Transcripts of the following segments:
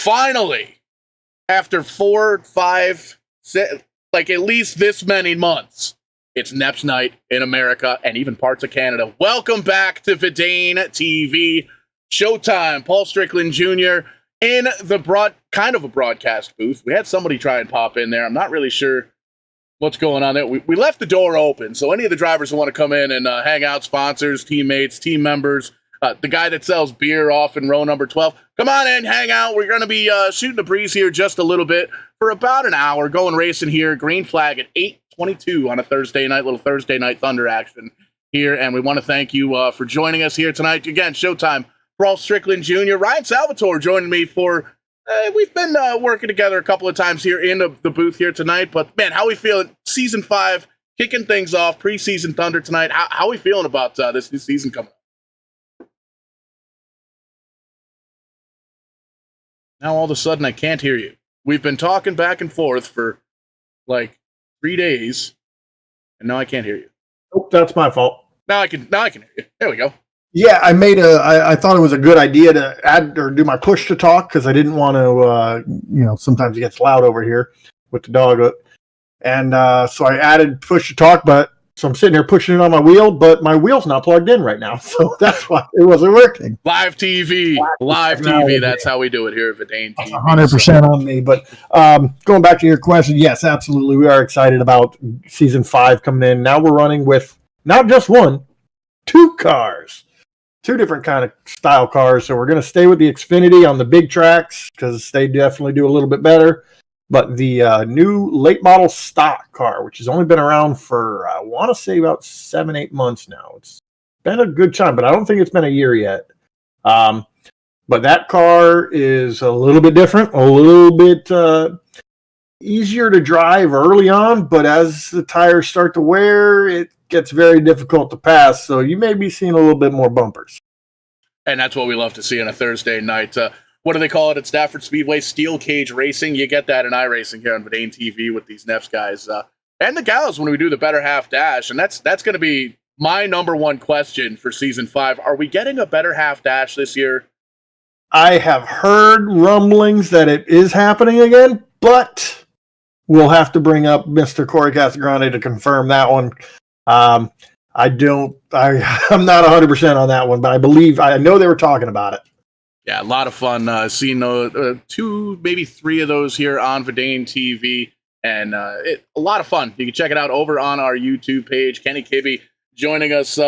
finally, after 4, 5, 6, like at least this many months, it's NEP's night in America and even parts of Canada. Welcome back to Vidane TV. Showtime. Paul Strickland Jr. in the kind of a broadcast booth. We had somebody try and pop in there. I'm not really sure what's going on there. We left the door open, so any of the drivers who want to come in and hang out, sponsors, teammates, team members, the guy that sells beer off in row number 12, come on in, hang out. We're going to be shooting the breeze here just a little bit for about an hour, going racing here. Green flag at 8:22 on a Thursday night, little Thursday night Thunder action here, and we want to thank you for joining us here tonight. Again, Showtime. Paul Strickland Jr., Ryan Salvatore joining me for, we've been working together a couple of times here in the booth here tonight, but man, how we feeling? Season 5, kicking things off, preseason Thunder tonight. How we feeling about this new season coming up? Now all of a sudden I can't hear you. We've been talking back and forth for like 3 days, and now I can't hear you. Oh, that's my fault. Now I can hear you. There we go. Yeah, I thought it was a good idea to add or do my push to talk because I didn't want to, sometimes it gets loud over here with the dog. And so I added push to talk, so I'm sitting here pushing it on my wheel, but my wheel's not plugged in right now. So that's why it wasn't working. Live TV. That's how we do it here at Vidane TV. 100% on me. But going back to your question, yes, absolutely. We are excited about season 5 coming in. Now we're running with not just one, 2 cars. 2 different kind of style cars. So we're going to stay with the Xfinity on the big tracks because they definitely do a little bit better. But the new late model stock car, which has only been around for, I want to say about 7-8 months now. It's been a good time, but I don't think it's been a year yet. But that car is a little bit different, a little bit easier to drive early on. But as the tires start to wear, it gets very difficult to pass, so you may be seeing a little bit more bumpers. And that's what we love to see on a Thursday night. What do they call it at Stafford Speedway? Steel cage racing. You get that in iRacing here on Vidane TV with these NEPs guys. And the gals when we do the Better Half Dash. And that's going to be my number one question for Season 5. Are we getting a Better Half Dash this year? I have heard rumblings that it is happening again, but we'll have to bring up Mr. Corey Casagrande to confirm that one. I'm not 100% on that one, but I know they were talking about it. Yeah, a lot of fun seeing 2, maybe 3 of those here on Vidane TV, and a lot of fun. You can check it out over on our YouTube page. Kenny Kibbe joining us,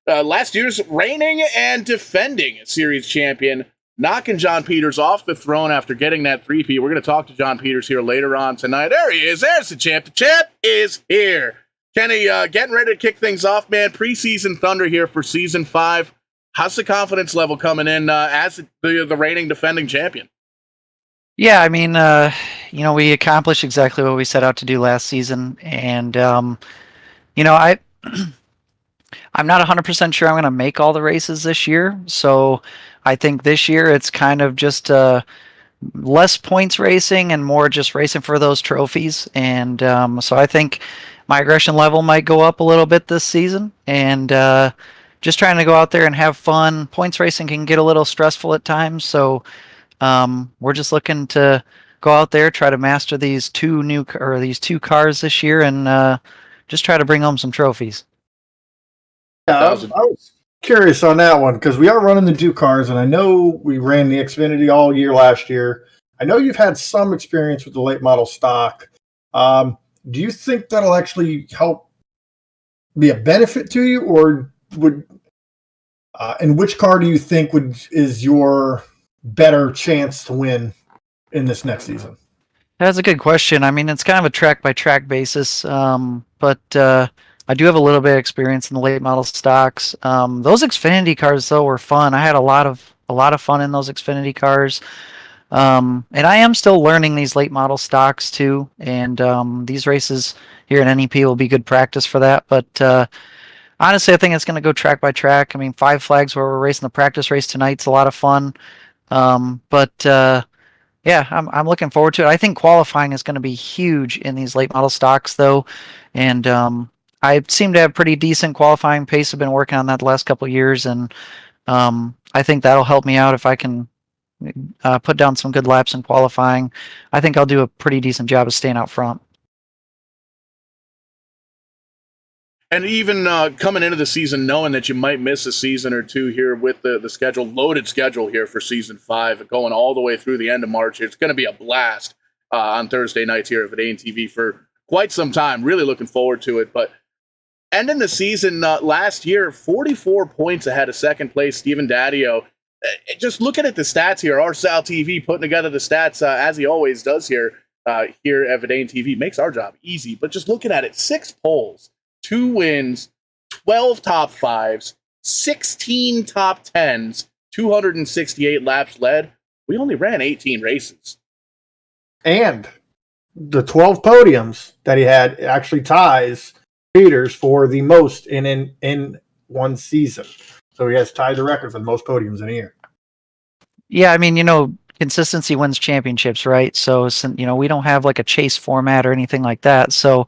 last year's reigning and defending series champion, knocking John Peters off the throne after getting that 3-peat. We're going to talk to John Peters here later on tonight. There he is. There's the champ. The champ is here. Kenny, getting ready to kick things off, man. Preseason Thunder here for Season 5. How's the confidence level coming in as the reigning defending champion? Yeah, I mean, we accomplished exactly what we set out to do last season. And, I'm not 100% sure I'm going to make all the races this year. So I think this year it's kind of just less points racing and more just racing for those trophies. And so I think my aggression level might go up a little bit this season, and just trying to go out there and have fun. Points racing can get a little stressful at times, so we're just looking to go out there, try to master these 2 cars this year, and just try to bring home some trophies. Yeah, I was curious on that one because we are running the 2 cars, and I know we ran the Xfinity all year last year. I know you've had some experience with the late model stock. Do you think that'll actually help be a benefit to you, or and which car do you think is your better chance to win in this next season? That's a good question. I mean, it's kind of a track by track basis, but I do have a little bit of experience in the late model stocks. Those Xfinity cars though were fun. I had a lot of fun in those Xfinity cars. And I am still learning these late model stocks too, and these races here at NEP will be good practice for that. But honestly, I think it's going to go track by track. I mean, 5 Flags where we're racing the practice race tonight's a lot of fun. Yeah, I'm looking forward to it. I think qualifying is going to be huge in these late model stocks though, and I seem to have pretty decent qualifying pace. I've been working on that the last couple of years, and I think that'll help me out if I can put down some good laps in qualifying, I think I'll do a pretty decent job of staying out front. And even coming into the season, knowing that you might miss a season or two here with the schedule, loaded schedule here for season 5, going all the way through the end of March. It's going to be a blast on Thursday nights here at Verdane TV for quite some time. Really looking forward to it. But ending the season last year, 44 points ahead of second place, Steven Daddio. Just looking at the stats here, our Sal TV putting together the stats as he always does here at Verdane TV makes our job easy. But just looking at it, 6 poles. 2 wins, 12 top 5s, 16 top 10s, 268 laps led. We only ran 18 races. And the 12 podiums that he had actually ties Peters for the most in one season. So he has tied the record for the most podiums in a year. Yeah, I mean, consistency wins championships, right? So, we don't have like a chase format or anything like that. So,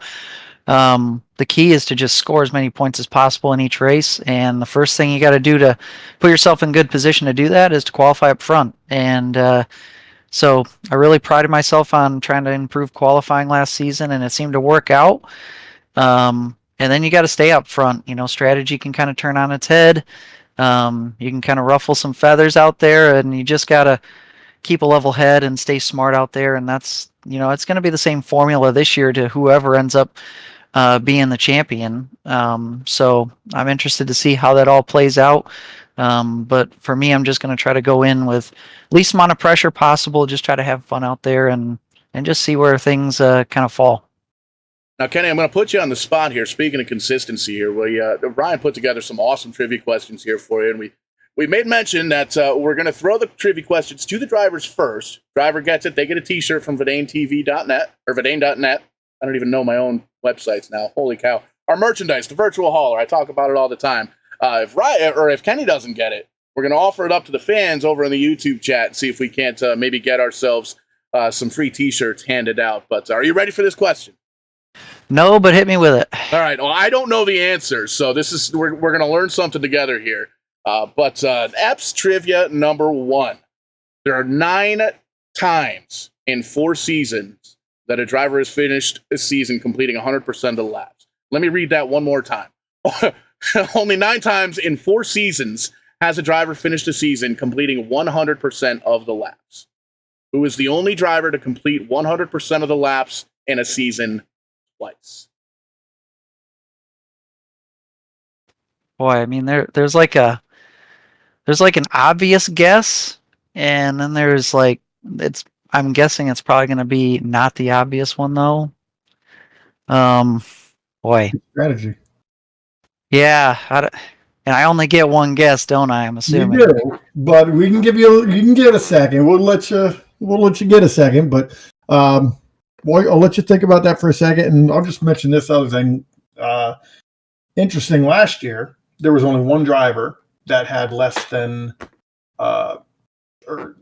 the key is to just score as many points as possible in each race. And the first thing you got to do to put yourself in good position to do that is to qualify up front. And so I really prided myself on trying to improve qualifying last season, and it seemed to work out. And then you got to stay up front. Strategy can kind of turn on its head. You can kind of ruffle some feathers out there, and you just got to keep a level head and stay smart out there. And that's, it's going to be the same formula this year to whoever ends up being the champion. So I'm interested to see how that all plays out. But for me, I'm just going to try to go in with least amount of pressure possible, just try to have fun out there and just see where things kind of fall. Now, Kenny, I'm going to put you on the spot here. Speaking of consistency here, Ryan put together some awesome trivia questions here for you, and we made mention that we're going to throw the trivia questions to the drivers first. Driver gets it. They get a T-shirt from VerdaneTV.net or Verdane.net. I don't even know my own websites now. Holy cow. Our merchandise, the virtual hauler. I talk about it all the time. If Kenny doesn't get it, we're going to offer it up to the fans over in the YouTube chat and see if we can't maybe get ourselves some free T-shirts handed out. But are you ready for this question? No, but hit me with it. All right. Well, I don't know the answer, so we're going to learn something together here. But EPS trivia number 1. There are 9 times in 4 seasons that a driver has finished a season completing 100% of the laps. Let me read that one more time. Only 9 times in 4 seasons has a driver finished a season completing 100% of the laps. Who is the only driver to complete 100% of the laps in a season twice? Boy, I mean, there's like an obvious guess, and then there's I'm guessing it's probably going to be not the obvious one though. Boy. Strategy. Yeah, and I only get one guess, don't I? I'm assuming. You do, but we can give you. You can get a second. We'll let you get a second, but I'll let you think about that for a second, and I'll just mention this other thing. Interesting. Last year, there was only one driver that had less than or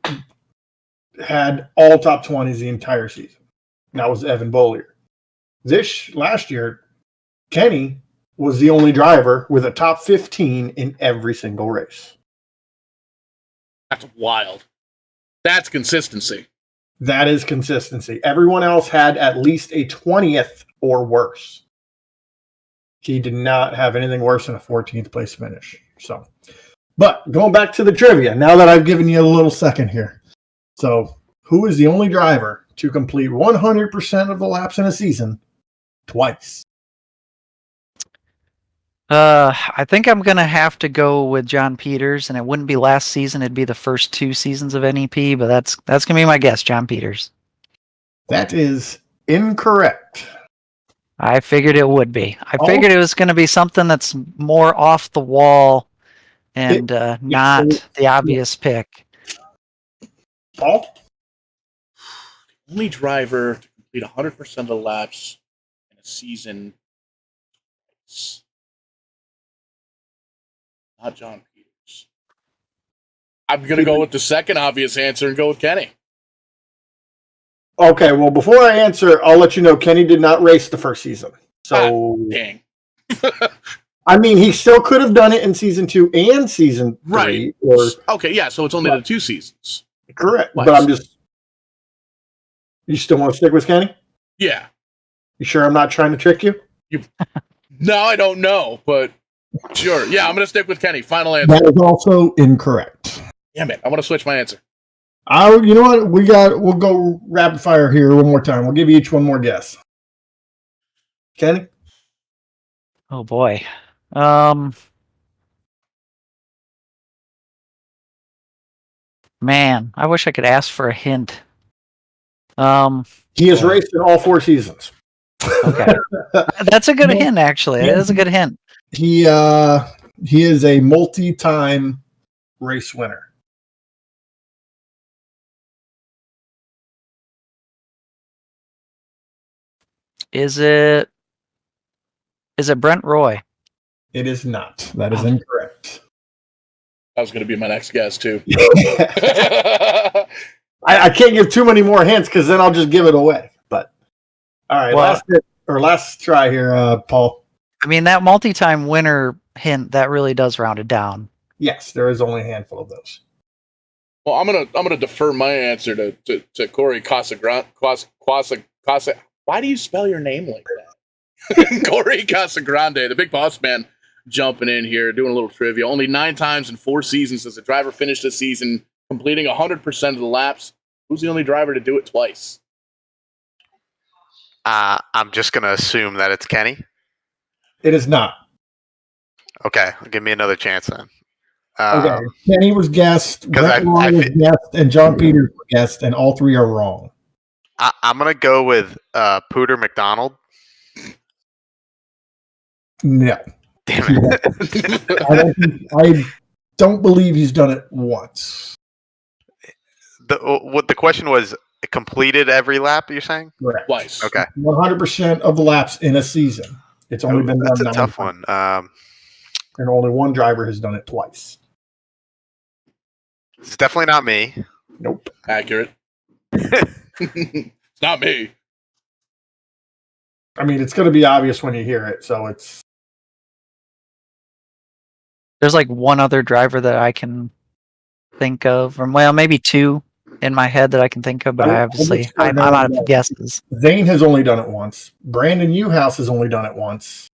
had all top 20s the entire season. And that was Evan Bollier. Last year, Kenny was the only driver with a top 15 in every single race. That's wild. That's consistency. That is consistency. Everyone else had at least a 20th or worse. He did not have anything worse than a 14th place finish. So, but going back to the trivia, now that I've given you a little second here. So, who is the only driver to complete 100% of the laps in a season twice? I think I'm gonna have to go with John Peters, and it wouldn't be last season; it'd be the first 2 seasons of NEP. But that's gonna be my guess, John Peters. That is incorrect. I figured it would be. I figured it was gonna be something that's more off the wall and not the obvious pick. Paul? Only driver to complete 100% of the laps in a season. Not John Peters. I'm going to go with the second obvious answer and go with Kenny. Okay, well, before I answer, I'll let you know Kenny did not race the first season. So, dang. I mean, he still could have done it in season 2 and season 3. Right. Okay, yeah, so it's only the 2 seasons. Correct. Twice. But I'm just. You still want to stick with Kenny? Yeah. You sure I'm not trying to trick you? No, I don't know, but sure. Yeah, I'm going to stick with Kenny. Final answer. That is also incorrect. Damn it. I want to switch my answer. You know what? We'll go rapid fire here one more time. We'll give you each one more guess. Kenny? Oh boy. Man, I wish I could ask for a hint. He has raced in all 4 seasons. Okay. That's a good hint, actually. It is a good hint. He is a multi-time race winner. Is it Brent Roy? It is not. That is incorrect. That was going to be my next guess, too. I can't give too many more hints because then I'll just give it away. But all right, last try here, Paul. I mean, that multi-time winner hint, that really does round it down. Yes, there is only a handful of those. Well, I'm gonna defer my answer to Corey Casagrande. Why do you spell your name like that? Corey Casagrande, the big boss man, jumping in here, doing a little trivia. Only 9 times in 4 seasons has a driver finished the season completing 100% of the laps. Who's the only driver to do it twice? I'm just gonna assume that it's Kenny. It is not. Okay, give me another chance then. Okay, Kenny was guessed, Brett Roy was guessed, and John Peters was guessed, and all 3 are wrong. I'm gonna go with Pooter McDonald. No. Damn it. I don't believe he's done it once. The question was completed every lap, you're saying? Correct. Twice. Okay. 100% of the laps in a season. It's only been done. That's a tough one. And only one driver has done it twice. It's definitely not me. Nope. Accurate. It's not me. I mean, it's going to be obvious when you hear it, so it's... There's like one other driver that I can think of, or well, maybe 2 in my head that I can think of, but I'm out of guesses. Zane has only done it once. Brandon Newhouse has only done it once.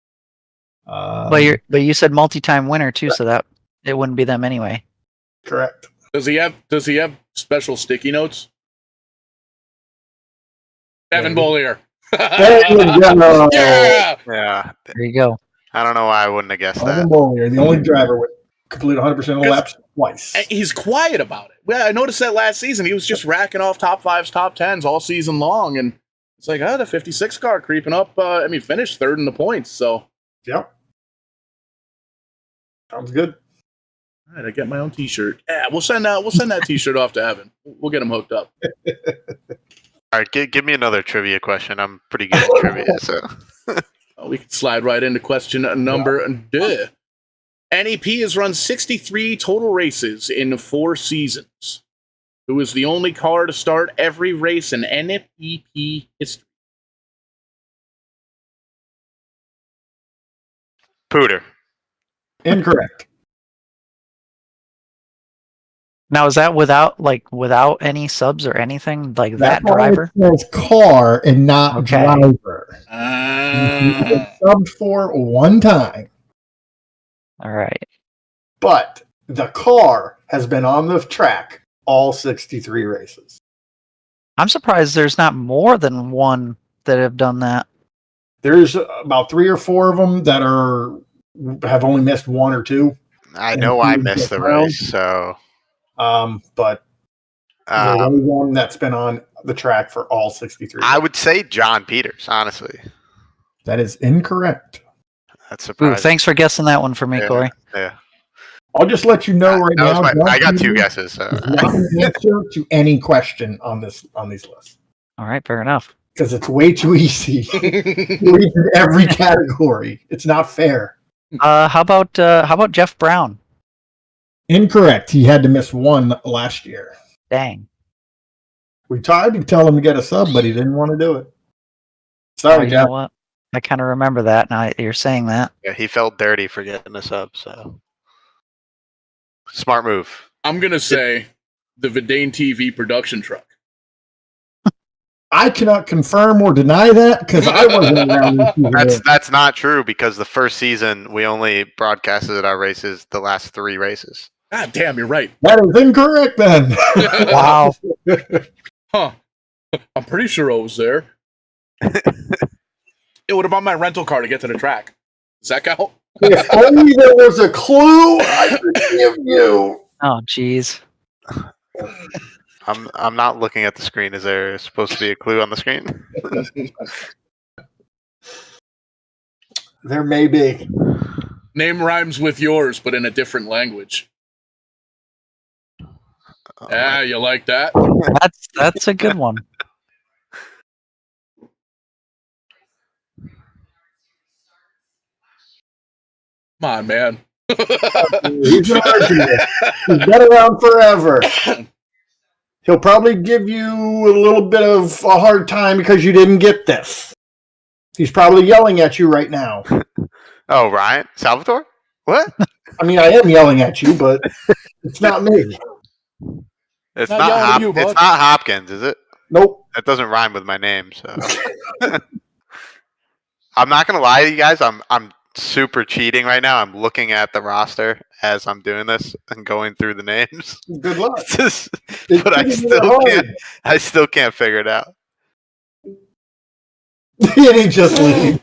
But you said multi-time winner too, so that it wouldn't be them anyway. Correct. Does he have special sticky notes? Evan Bollier. Yeah. Yeah. There you go. I don't know why I wouldn't have guessed that. Evan Bollier, the only driver with complete 100% of the laps twice. He's quiet about it. Yeah, I noticed that last season. He was just racking off top 5s, top 10s all season long, and it's like, the 56 car creeping up. Finished 3rd in the points. So, yep. Sounds good. All right, I get my own T-shirt. Yeah, we'll send that T-shirt off to Evan. We'll get him hooked up. All right, give me another trivia question. I'm pretty good at trivia, so We can slide right into question number 2. NEP has run 63 total races in 4 seasons. Who is the only car to start every race in NEP history? Pooter. Incorrect. Now, is that without any subs or anything like that driver? It says car and not driver. Subbed for 1 time. All right. But the car has been on the track all 63 races. I'm surprised there's not more than 1 that have done that. There's about 3 or 4 of them that have only missed 1 or 2. I know I missed the race, so. But there's only 1 that's been on the track for all 63. I would say John Peters, honestly. That is incorrect. That's surprising. Thanks for guessing that one for me, Corey. Yeah. I'll just let you know right now. I got 2 guesses. So. Not an answer to any question on these lists. All right, fair enough. Because it's way too easy. In every category, it's not fair. How about Jeff Brown? Incorrect. He had to miss 1 last year. Dang. We tried to tell him to get a sub, but he didn't want to do it. Sorry, you Jeff. know what? I kind of remember that. Now you're saying that. Yeah, he felt dirty for getting us up. So smart move. I'm gonna say the Vidane TV production truck. I cannot confirm or deny that because I wasn't around. That's not true because the first season we only broadcasted our races the last 3 races. God damn, you're right. That is incorrect then. Wow. Huh. I'm pretty sure I was there. It would have bought my rental car to get to the track. Does that count? If only there was a clue I could give you. Oh, jeez. I'm not looking at the screen. Is there supposed to be a clue on the screen? There may be. Name rhymes with yours, but in a different language. You like that? That's a good one. Come on, man. He's an argument. He's been around forever. He'll probably give you a little bit of a hard time because you didn't get this. He's probably yelling at you right now. Oh, Ryan? Salvatore? What? I mean, I am yelling at you, but it's not me. It's Not not, yelling at you, it's bud. not Hopkins, is it? Nope. That doesn't rhyme with my name, so. I'm not gonna lie to you guys. I'm super cheating right now. I'm looking at the roster as I'm doing this and going through the names. Good luck. But I still can't figure it out. He just leave.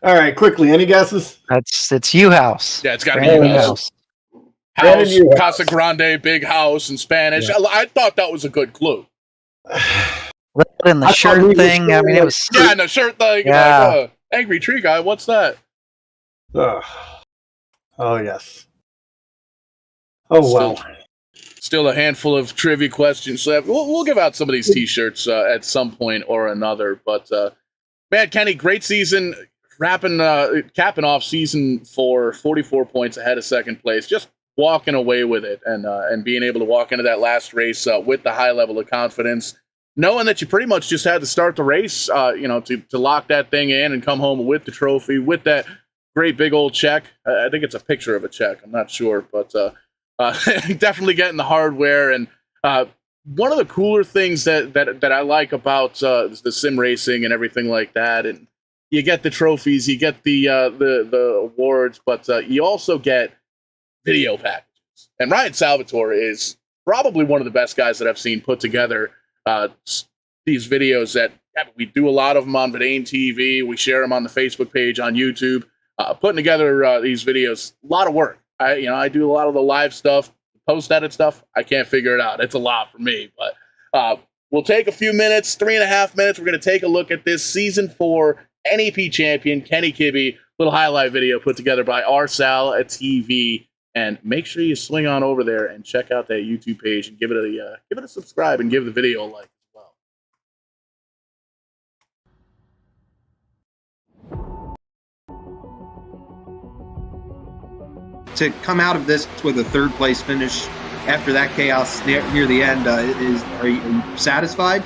All right, quickly. Any guesses? It's U House. Yeah, it's got to be Brandon house. Brandon House, Newhouse. Casa Grande, big house in Spanish. Yeah. I thought that was a good clue. And the I thought he shirt was thing. I mean, it was. Yeah, and the shirt thing. Yeah. Like, Angry Tree Guy, what's that? Oh, yes. Oh, wow. Still a handful of trivia questions left. We'll give out some of these T-shirts at some point or another. But man, Kenny, great season. Capping off season 4, 44 points ahead of second place. Just walking away with it and being able to walk into that last race with the high level of confidence, knowing that you pretty much just had to start the race, to lock that thing in and come home with the trophy, with that great big old check. I think it's a picture of a check. I'm not sure, but definitely getting the hardware. And one of the cooler things that I like about the sim racing and everything like that, and you get the trophies, you get the awards, but you also get video packages. And Ryan Salvatore is probably one of the best guys that I've seen put together these videos. That we do a lot of them on Vidane TV. We share them on the Facebook page, on YouTube. Putting together these videos, a lot of work. I do a lot of the live stuff, post-edit stuff. I can't figure it out. It's a lot for me. But we'll take a few minutes, 3.5 minutes. We're going to take a look at this Season 4 NEP champion, Kenny Kibbe. Little highlight video put together by RSal TV. And make sure you swing on over there and check out that YouTube page and give it a subscribe and give the video a like as well. To come out of this with a third place finish after that chaos near the end, are you satisfied?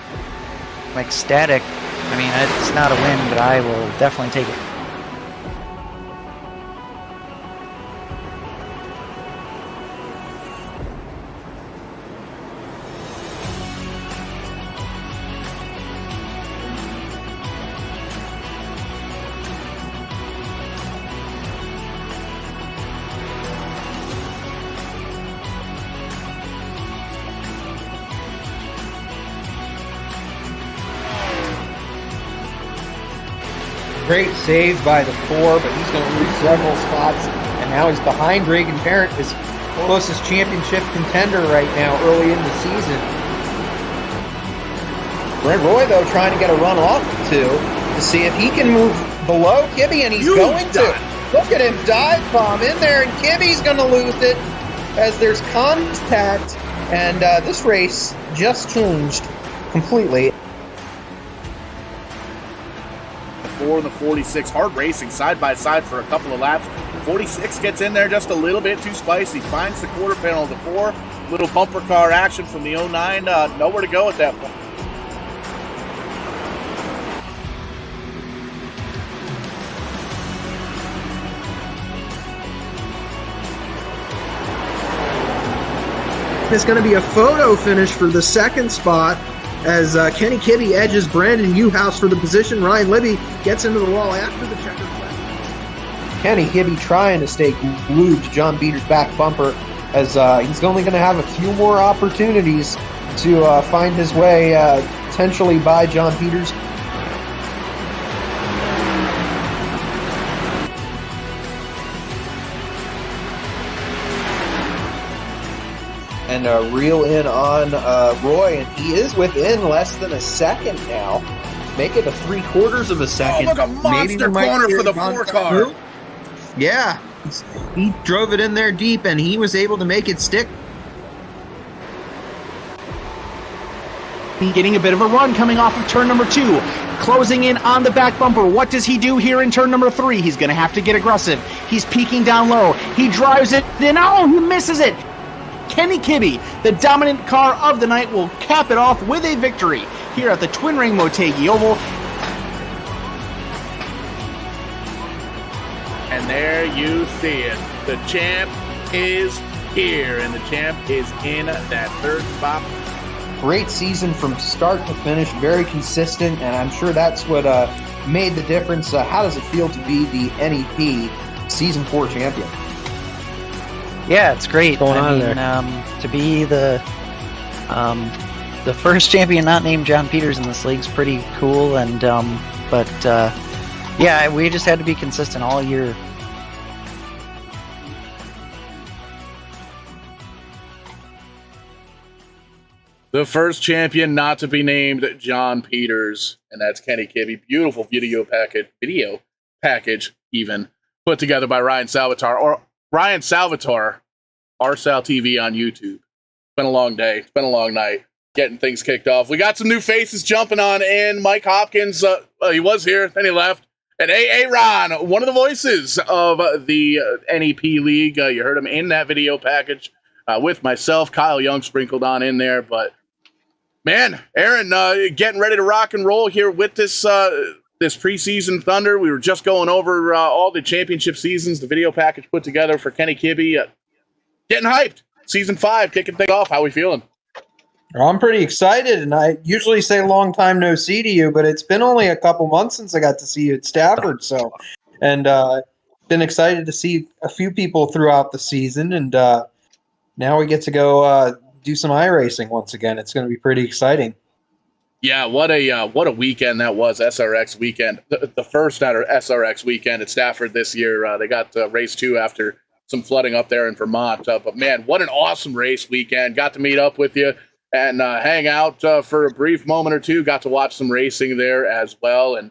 I'm ecstatic. I mean, it's not a win, but I will definitely take it. Great save by the 4, but he's going to lose several spots, and now he's behind Reagan Parent, his closest championship contender right now early in the season. Brent Roy, though, trying to get a run off the 2 to see if he can move below Kibbe, and he's going to. Look at him dive bomb in there, and Kibbe's going to lose it as there's contact, and this race just changed completely. 4 and the 46, hard racing side by side for a couple of laps. 46 gets in there just a little bit too spicy, finds the quarter panel of the 4. Little bumper car action from the 09. Nowhere to go at that point. It's going to be a photo finish for the second spot as Kenny Kibbe edges Brandon Newhouse for the position. Ryan Libby gets into the wall after the checker flag. Kenny Kibbe trying to stay glued to John Peters' back bumper as he's only going to have a few more opportunities to find his way potentially by John Peters. And reel in on Roy, and he is within less than a second now. Make it a 3/4 of a second. Oh, look, a monster corner for the 4 car. Yeah, he drove it in there deep, and he was able to make it stick. Getting a bit of a run coming off of turn number 2. Closing in on the back bumper. What does he do here in turn number 3? He's going to have to get aggressive. He's peeking down low. He drives it, and oh, he misses it. Kenny Kibbe, the dominant car of the night, will cap it off with a victory here at the Twin Ring Motegi Oval. And there you see it. The champ is here, and the champ is in that 3rd spot. Great season from start to finish, very consistent, and I'm sure that's what made the difference. How does it feel to be the NEP Season 4 champion? Yeah, it's great. What's going on there? To be the first champion not named John Peters in this league's pretty cool, and yeah, we just had to be consistent all year. The first champion not to be named John Peters, and that's Kenny Kibbe. Beautiful video package, even put together by Ryan Salvatore, RSal TV on YouTube. It's been a long day. It's been a long night getting things kicked off. We got some new faces jumping on in. Mike Hopkins, he was here, then he left. And Ron, one of the voices of the NEP League. You heard him in that video package with myself. Kyle Young sprinkled on in there. But, man, Aaron, getting ready to rock and roll here with this preseason Thunder. We were just going over all the championship seasons, the video package put together for Kenny Kibbe. Getting hyped. Season 5, kicking things off. How we feeling? Well, I'm pretty excited, and I usually say long time no see to you, but it's been only a couple months since I got to see you at Stafford. So, and been excited to see a few people throughout the season, and now we get to go do some iRacing once again. It's going to be pretty exciting. Yeah, what a weekend that was, SRX weekend. The first SRX weekend at Stafford this year. They got race 2 after some flooding up there in Vermont. But, man, what an awesome race weekend. Got to meet up with you and hang out for a brief moment or two. Got to watch some racing there as well. And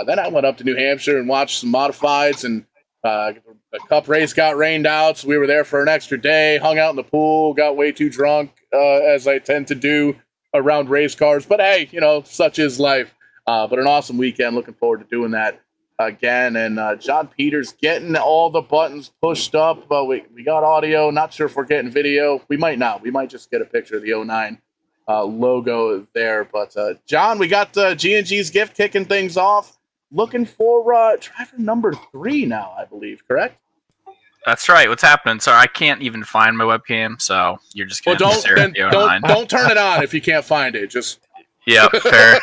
then I went up to New Hampshire and watched some modifieds. And the Cup race got rained out, so we were there for an extra day, hung out in the pool, got way too drunk, as I tend to do around race cars. But, hey, such is life. But an awesome weekend. Looking forward to doing that again. And John Peters getting all the buttons pushed up. We got audio. Not sure if we're getting video. We might not. We might just get a picture of the 09 logo there. But John, we got G&G's gift kicking things off. Looking for driver number 3 now, I believe. Correct? That's right. What's happening? Sorry, I can't even find my webcam, so you're just going to stare at the 09. Don't turn it on if you can't find it. Just yeah, fair.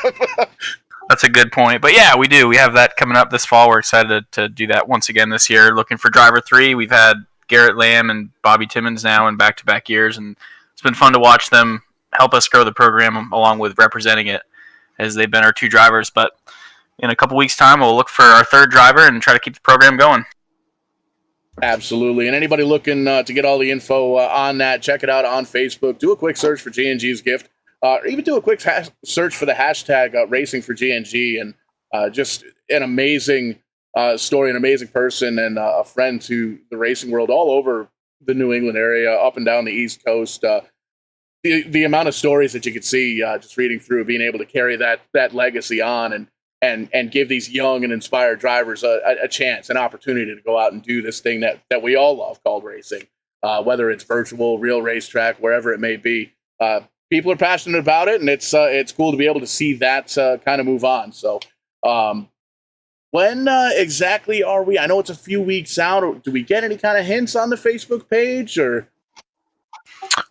That's a good point. But yeah, we do. We have that coming up this fall. We're excited to do that once again this year. Looking for driver 3. We've had Garrett Lamb and Bobby Timmons now in back-to-back years, and it's been fun to watch them help us grow the program along with representing it, as they've been our 2 drivers. But in a couple weeks' time, we'll look for our 3rd driver and try to keep the program going. Absolutely. And anybody looking to get all the info on that, check it out on Facebook. Do a quick search for G&G's gift. Or even do a quick search for the hashtag Racing for G&G. And just an amazing story, an amazing person, and a friend to the racing world all over the New England area, up and down the East Coast. The amount of stories that you could see just reading through, being able to carry that legacy on and give these young and inspired drivers a chance, an opportunity to go out and do this thing that we all love called racing, whether it's virtual, real racetrack, wherever it may be. People are passionate about it, and it's cool to be able to see that kind of move on. So when exactly are we? I know it's a few weeks out. Do we get any kind of hints on the Facebook page? Or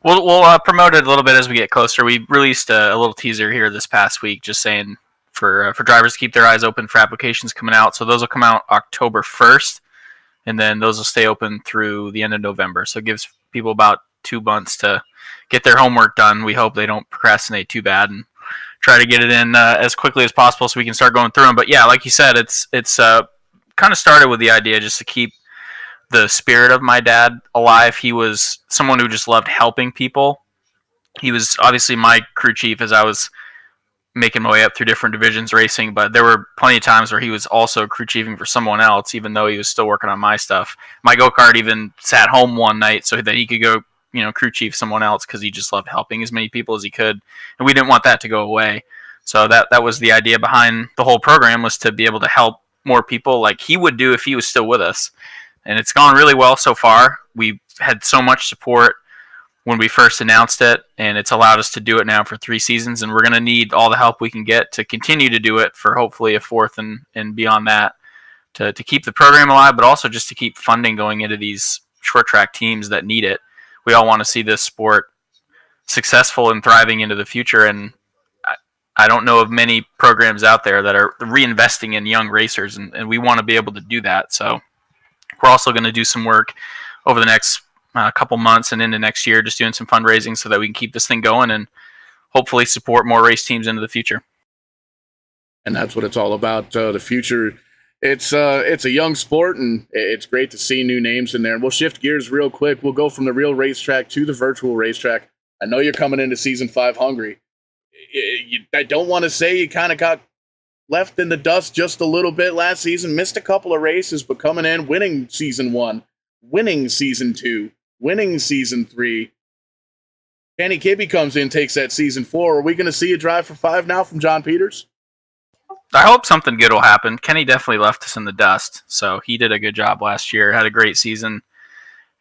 We'll promote it a little bit as we get closer. We released a little teaser here this past week, just saying for drivers to keep their eyes open for applications coming out. So those will come out October 1st, and then those will stay open through the end of November. So it gives people about 2 months to get their homework done. We hope they don't procrastinate too bad and try to get it in as quickly as possible so we can start going through them. But yeah, like you said, it's kind of started with the idea just to keep the spirit of my dad alive. He was someone who just loved helping people. He was obviously my crew chief as I was making my way up through different divisions racing, but there were plenty of times where he was also crew chiefing for someone else, even though he was still working on my stuff. My go-kart even sat home one night so that he could go, crew chief someone else because he just loved helping as many people as he could, and we didn't want that to go away. So that was the idea behind the whole program, was to be able to help more people like he would do if he was still with us. And it's gone really well so far. We've had so much support when we first announced it, and it's allowed us to do it now for 3 seasons, and we're going to need all the help we can get to continue to do it for hopefully a 4th and beyond that, to keep the program alive, but also just to keep funding going into these short track teams that need it. We all want to see this sport successful and thriving into the future, and I don't know of many programs out there that are reinvesting in young racers, and we want to be able to do that. So we're also going to do some work over the next couple months and into next year, just doing some fundraising so that we can keep this thing going and hopefully support more race teams into the future. And that's what it's all about. The future, it's a young sport, and it's great to see new names in there. And we'll shift gears real quick. We'll go from the real racetrack to the virtual racetrack. I know you're coming into season 5 hungry. I don't want to say you kind of got left in the dust just a little bit last season, missed a couple of races, but coming in, winning season 1, winning season 2, winning season 3. Kenny Kibbe comes in, takes that season 4. Are we going to see a drive for 5 now from John Peters? I hope something good will happen. Kenny definitely left us in the dust, so he did a good job last year, had a great season.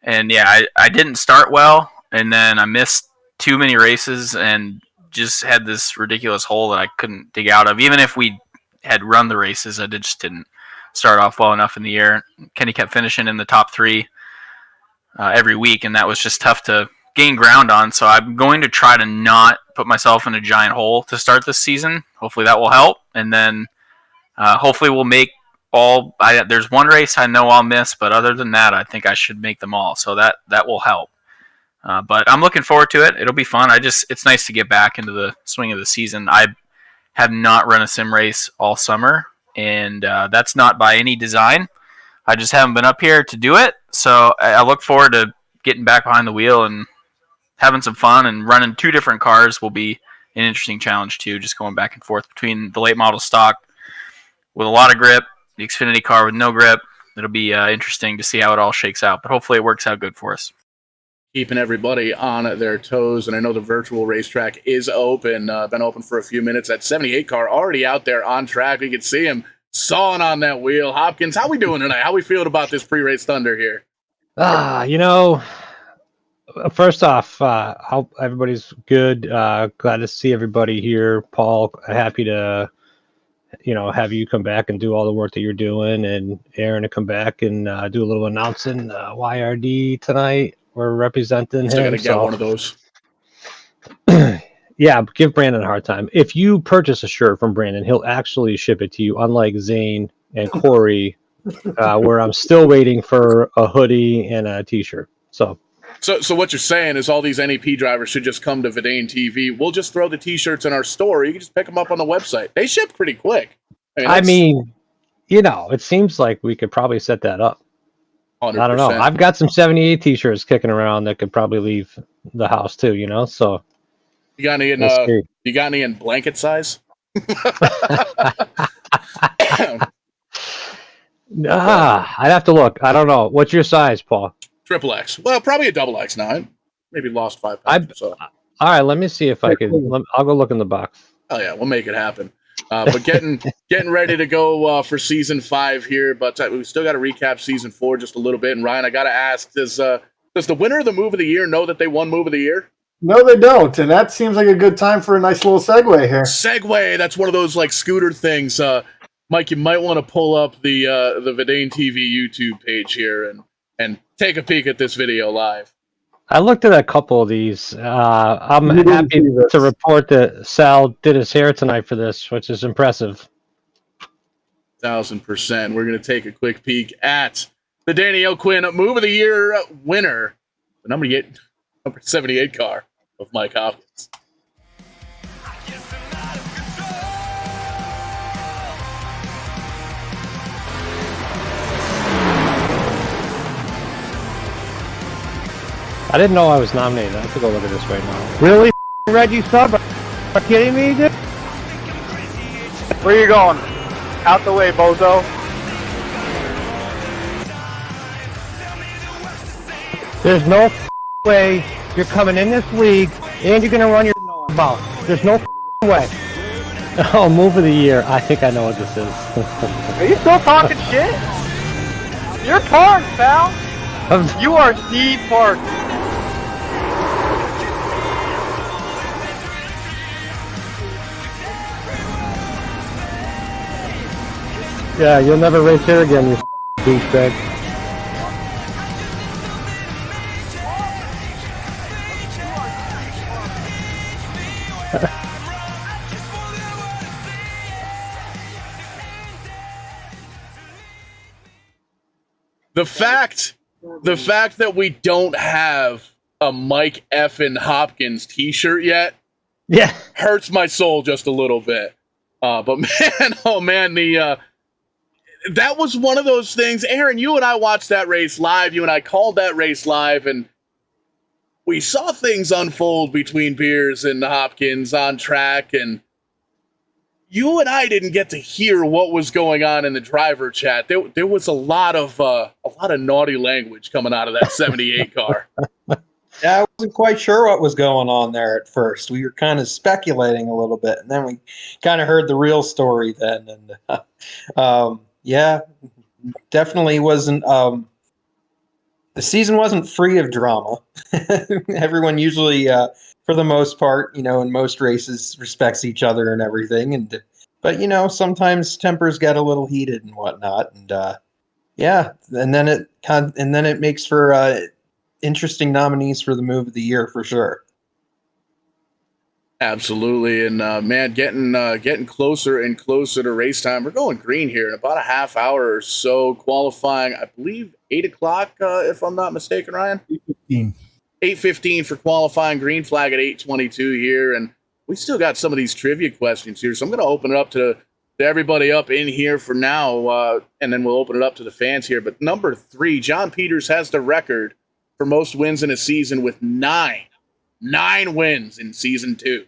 And yeah, I didn't start well, and then I missed too many races and just had this ridiculous hole that I couldn't dig out of. Even if we had run the races, I just didn't start off well enough in the year. Kenny kept finishing in the top 3 every week, and that was just tough to gain ground on. So I'm going to try to not put myself in a giant hole to start this season. Hopefully that will help, and then hopefully we'll make all. There's one race I know I'll miss, but other than that, I think I should make them all. So that will help. But I'm looking forward to it. It'll be fun. It's nice to get back into the swing of the season. I have not run a sim race all summer, and that's not by any design. I just haven't been up here to do it. So I look forward to getting back behind the wheel and having some fun, and running 2 different cars will be an interesting challenge too, just going back and forth between the late model stock with a lot of grip, the Xfinity car with no grip. It'll be interesting to see how it all shakes out, but hopefully it works out good for us. Keeping everybody on their toes, and I know the virtual racetrack is open. Been open for a few minutes. That 78 car already out there on track. We can see him sawing on that wheel. Hopkins, how we doing tonight? How we feeling about this pre-race thunder here? First off, hope everybody's good. Glad to see everybody here. Paul, happy to have you come back and do all the work that you're doing, and Aaron to come back and do a little announcing. YRD tonight, we're representing Still him. gotta get one of those. Yeah, give Brandon a hard time. If you purchase a shirt from Brandon, he'll actually ship it to you, unlike Zane and Corey, where I'm still waiting for a hoodie and a t-shirt. So what you're saying is all these NEP drivers should just come to Vidane TV. We'll just throw the t-shirts in our store. You can just pick them up on the website. They ship pretty quick. I mean, it seems like we could probably set that up. 100%. I don't know. I've got some 78 t-shirts kicking around that could probably leave the house too, so. You got any in blanket size? I'd have to look. I don't know. What's your size, Paul? Triple X. Well, probably a double X now. I maybe lost 5 pounds. So. All right, let me see if I can. I'll go look in the box. Oh yeah, we'll make it happen. But getting ready to go for season 5 here, but we still got to recap season 4 just a little bit. And Ryan, I got to ask: does the winner of the Move of the Year know that they won Move of the Year? No, they don't, and that seems like a good time for a nice little segue here. Segue. That's one of those like scooter things. Mike, you might want to pull up the Vidane TV YouTube page here and take a peek at this video live. I looked at a couple of these. I'm You didn't happy see this. to report that Sal did his hair tonight for this, which is impressive. 1,000%. We're going to take a quick peek at the Danny O'Quinn Move of the Year winner, the number 78 car of Mike Hopkins. I didn't know I was nominated. I have to go look at this right now. Really, Reggie Sub? Are you kidding me, dude? Where you going? Out the way, bozo. There's no way you're coming in this league and you're going to run your mouth. There's no way. Oh, move of the year. I think I know what this is. Are you still talking shit? You're parked, pal. You are the park. Yeah, you'll never race here again, you douchebag. The fact that we don't have a Mike Effin Hopkins t-shirt yet hurts my soul just a little bit. But man, oh man, that was one of those things. Aaron, you and I watched that race live. You and I called that race live, and we saw things unfold between Beers and Hopkins on track, and you and I didn't get to hear what was going on in the driver chat. There was a lot of naughty language coming out of that 78 car. Yeah, I wasn't quite sure what was going on there at first. We were kind of speculating a little bit, and then we kind of heard the real story then. And yeah, definitely wasn't. The season wasn't free of drama. Everyone usually, for the most part, in most races, respects each other and everything. But sometimes tempers get a little heated and whatnot. And yeah, and then it makes for interesting nominees for the Move of the Year for sure. Absolutely, and man, getting closer and closer to race time. We're going green here in about a half hour or so. Qualifying, I believe, 8 o'clock, if I'm not mistaken, Ryan. 8:15. 8:15 for qualifying. Green flag at 8:22 here, and we still got some of these trivia questions here. So I'm going to open it up to everybody up in here for now, and then we'll open it up to the fans here. But number 3, John Peters has the record for most wins in a season with 9 wins in season 2.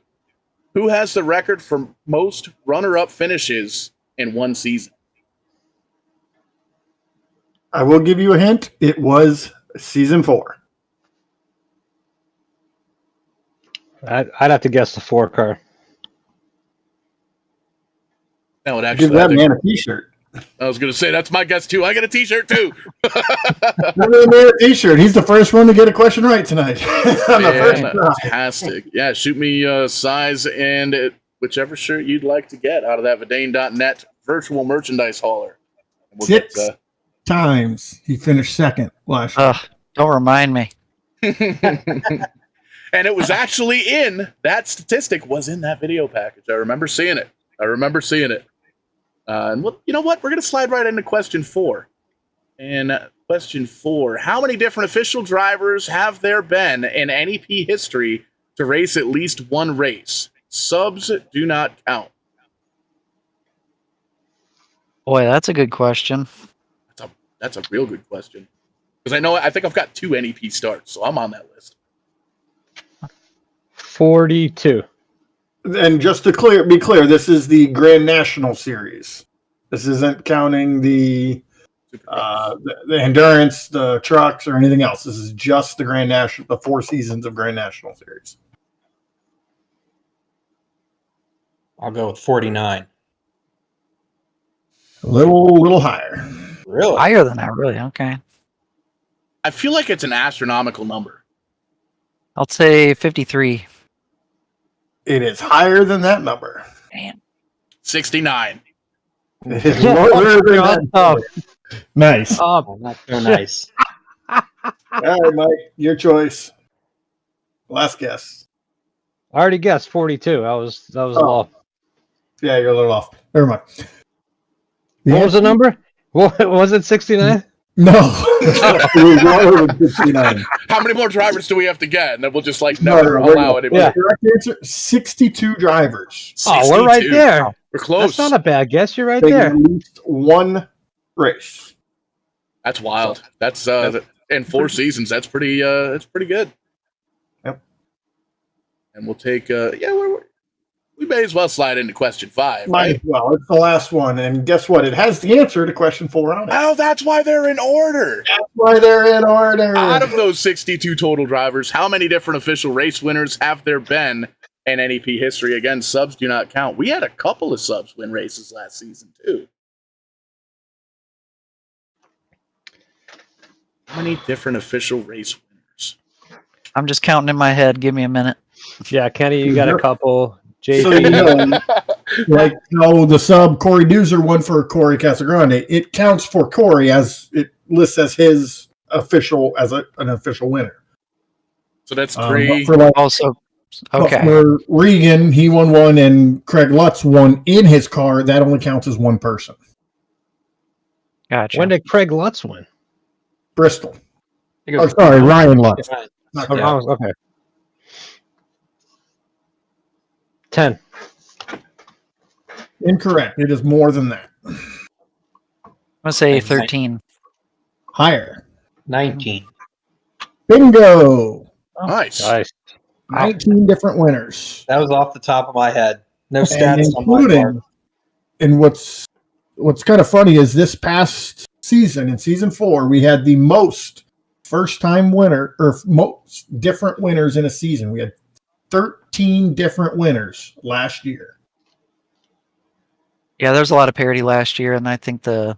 Who has the record for most runner-up finishes in one season? I will give you a hint. It was season 4. I'd have to guess the 4 car. That would actually Give that man a t-shirt. I was going to say, that's my guess, too. I got a t-shirt, too. Another man a t-shirt. He's the first one to get a question right tonight. Fantastic. Yeah, shoot me size and whichever shirt you'd like to get out of that Vidane.net virtual merchandise hauler. We'll 6 times he finished second last year. Don't remind me. And it was actually that statistic was in that video package. I remember seeing it. And you know what? We're going to slide right into question 4. And question 4, how many different official drivers have there been in NEP history to race at least one race? Subs do not count. Boy, that's a good question. That's a real good question. Because I think I've got 2 NEP starts, so I'm on that list. 42. And just to be clear, this is the Grand National Series. This isn't counting the endurance, the trucks, or anything else. This is just the Grand National, the 4 seasons of Grand National Series. I'll go with 49. A little higher. Really? Higher than that, really? Okay. I feel like it's an astronomical number. I'll say 53. It is higher than that number. Man. 69. It is lower than that. Nice. Oh, not so nice. All right, Mike, your choice. Last guess. I already guessed 42. That was low. Yeah, you're a little off. Never mind. What was the number? What was it? 69? No. It was lower than 69. How many more drivers do we have to get? And then we'll just like No, never no, allow it. Yeah. Correct answer, 62 drivers. Oh, we're right 62. there. We're close. That's not a bad guess. You're right Taking there. at least one race. That's wild. That's in 4 seasons. That's pretty good. Yep. And we'll take we may as well slide into question 5. Might Right? as well. It's the last one. And guess what? It has the answer to question 4 on it. Oh, that's why they're in order. That's why they're in order. Out of those 62 total drivers, how many different official race winners have there been in NEP history? Again, subs do not count. We had a couple of subs win races last season, too. How many different official race winners? I'm just counting in my head. Give me a minute. Yeah, Kenny, you got a couple. JP. So you know, like how the sub Corey Doozer won for Corey Casagrande, it counts for Corey as it lists as his official an official winner. So that's 3. For like, Also, okay. For Regan, he won one, and Craig Lutz won in his car. That only counts as one person. Gotcha. When did Craig Lutz win? Bristol. Oh, sorry, Ryan Lutz. Oh, okay. 10. Incorrect. It is more than that. I'm gonna say 13. Higher. 19. Bingo. Nice. 19 different winners. That was off the top of my head. No And stats on my part. including, and what's kind of funny is this past season, in season 4, we had the most first-time winner, or most different winners in a season. We had 13 different winners last year. Yeah, there's a lot of parity last year, and I think the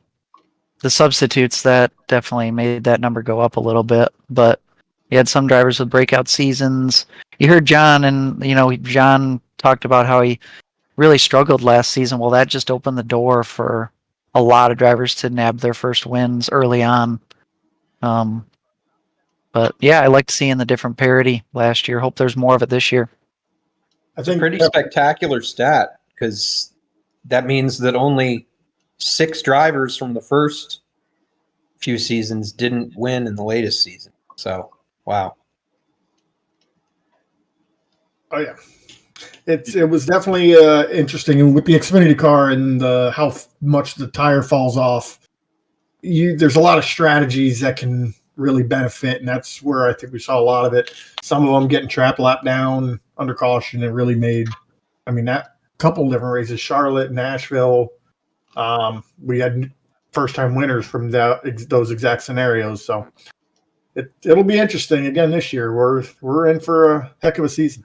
substitutes that definitely made that number go up a little bit. But you had some drivers with breakout seasons. You heard John, and John talked about how he really struggled last season. Well, that just opened the door for a lot of drivers to nab their first wins early on. But yeah, I liked seeing the different parity last year. Hope there's more of it this year. I think Pretty spectacular stat, because that means that only 6 drivers from the first few seasons didn't win in the latest season. So, wow. Oh yeah, it was definitely interesting, and with the Xfinity car and how much the tire falls off, there's a lot of strategies that can really benefit, and that's where I think we saw a lot of it. Some of them getting trap lap down under caution, and really made. I mean, that couple different races, Charlotte, Nashville, we had first-time winners from those exact scenarios. So it'll be interesting again this year. We're in for a heck of a season.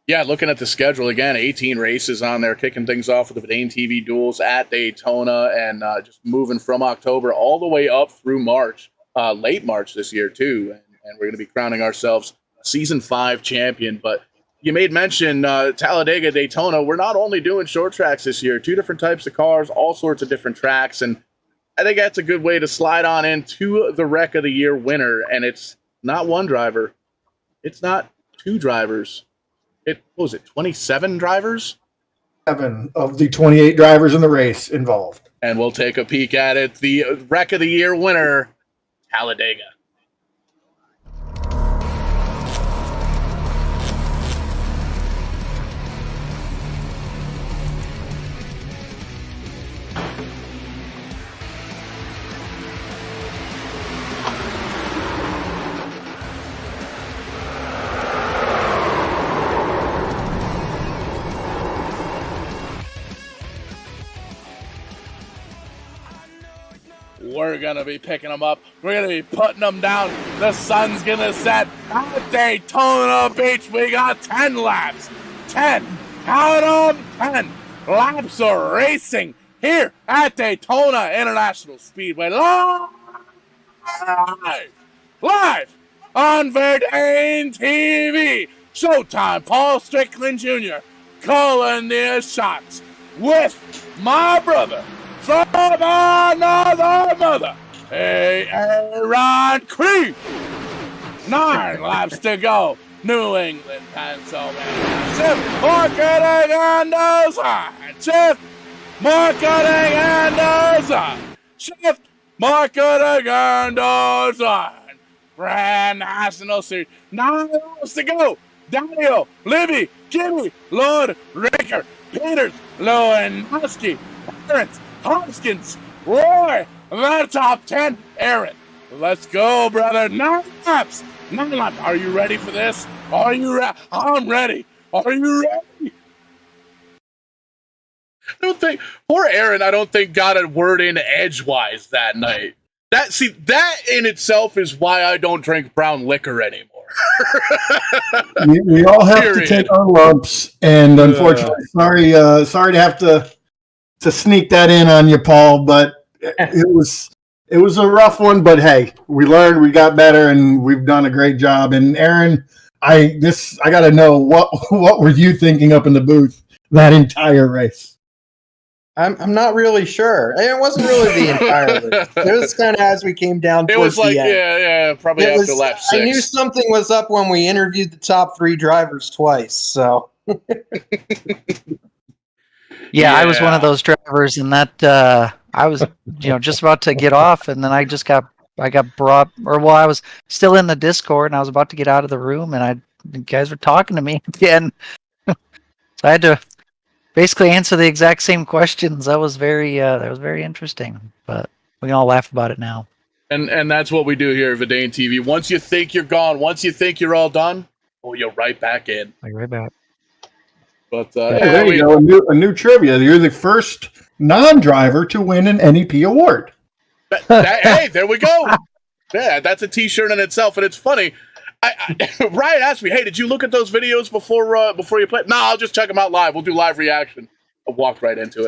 Yeah, looking at the schedule again, 18 races on there, kicking things off with the Vidane TV duels at Daytona, and just moving from October all the way up through March, late March this year too, and we're going to be crowning ourselves Season 5 champion. But you made mention Talladega, Daytona. We're not only doing short tracks this year, 2 different types of cars, all sorts of different tracks, and I think that's a good way to slide on into the Wreck of the Year winner, and it's not one driver. It's not 2 drivers. What was it, 27 drivers? 7 of the 28 drivers in the race involved. And we'll take a peek at it. The Wreck of the Year winner, Talladega. We're going to be picking them up. We're going to be putting them down. The sun's going to set. At Daytona Beach, we got 10 laps. 10. Count them, 10 laps of racing here at Daytona International Speedway. Live on Vidane TV. Showtime, Paul Strickland Jr. calling the shots with my brother from another mother, Aaron Creed. 9 laps to go New England, Pennsylvania. Shift marketing and design. Shift marketing and design. Shift marketing and design. Grand National Series. 9 rounds to go. Daniel, Libby, Jimmy, Lord, Ricker, Peters, Lewandowski, Terrence, Hopkins, Roy, the top 10, Aaron. Let's go, brother. 9 laps. 9 laps. Are you ready for this? Are you ready? I'm ready. Are you ready? I don't think poor Aaron, I don't think got a word in edgewise that night. That in itself is why I don't drink brown liquor anymore. we all have to take our lumps, and unfortunately, sorry to have to sneak that in on you, Paul. But it was a rough one. But hey, we learned, we got better, and we've done a great job. And Aaron, I got to know what were you thinking up in the booth that entire race? I'm not really sure. It wasn't really the entire race. It was kind of as we came down towards it was like, the end. probably It after was, lap 6. I knew something was up when we interviewed the top 3 drivers twice. So Yeah, I was one of those drivers, and that I was, just about to get off, and then I got brought, I was still in the Discord, and I was about to get out of the room, and you guys were talking to me again, so I had to basically answer the exact same questions. That was very interesting, but we can all laugh about it now. And that's what we do here at Vidane TV. Once you think you're gone, once you think you're all done, you're right back in. Right back. But there you go, a new trivia. You're the first non-driver to win an NEP award. Hey, there we go. Yeah, that's a T-shirt in itself, and it's funny. Ryan asked me, "Hey, did you look at those videos before you played?" No, I'll just check them out live. We'll do live reaction. I walked right into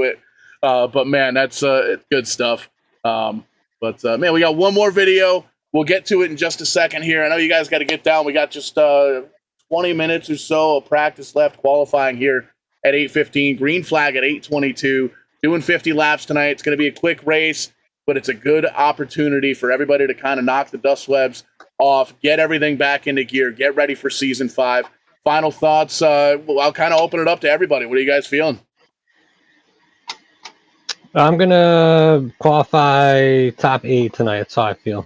it. But man, that's good stuff. Man, we got one more video. We'll get to it in just a second here. I know you guys got to get down. We got just 20 minutes or so of practice left, qualifying here at 8:15. Green flag at 8:22. Doing 50 laps tonight. It's going to be a quick race, but it's a good opportunity for everybody to kind of knock the dust webs off, get everything back into gear, get ready for season 5. Final thoughts. I'll kind of open it up to everybody. What are you guys feeling? I'm going to qualify top 8 tonight. That's how I feel.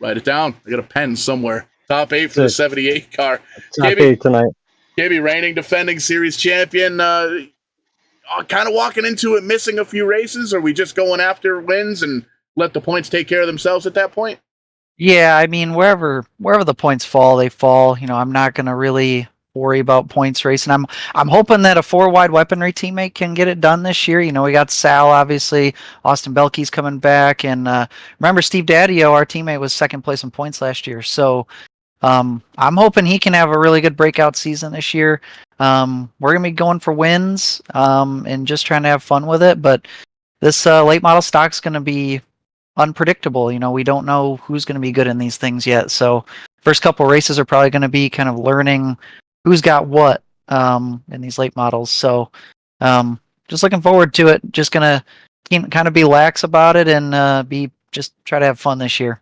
Write it down. I got a pen somewhere. Top 8 for the 78 car. Top 8 tonight. Gibby, reigning defending series champion. Kind of walking into it missing a few races? Or are we just going after wins and let the points take care of themselves at that point? Yeah, I mean, wherever the points fall, they fall. I'm not going to really worry about points racing. I'm hoping that a 4-wide weaponry teammate can get it done this year. We got Sal, obviously. Austin Belkey's coming back. And remember, Steve Daddio, our teammate, was second place in points last year. So I'm hoping he can have a really good breakout season this year. We're going to be going for wins and just trying to have fun with it. But this late model stock's going to be unpredictable. We don't know who's going to be good in these things yet. So first couple races are probably going to be kind of learning who's got what in these late models. So just looking forward to it. Just going to kind of be lax about it and just try to have fun this year.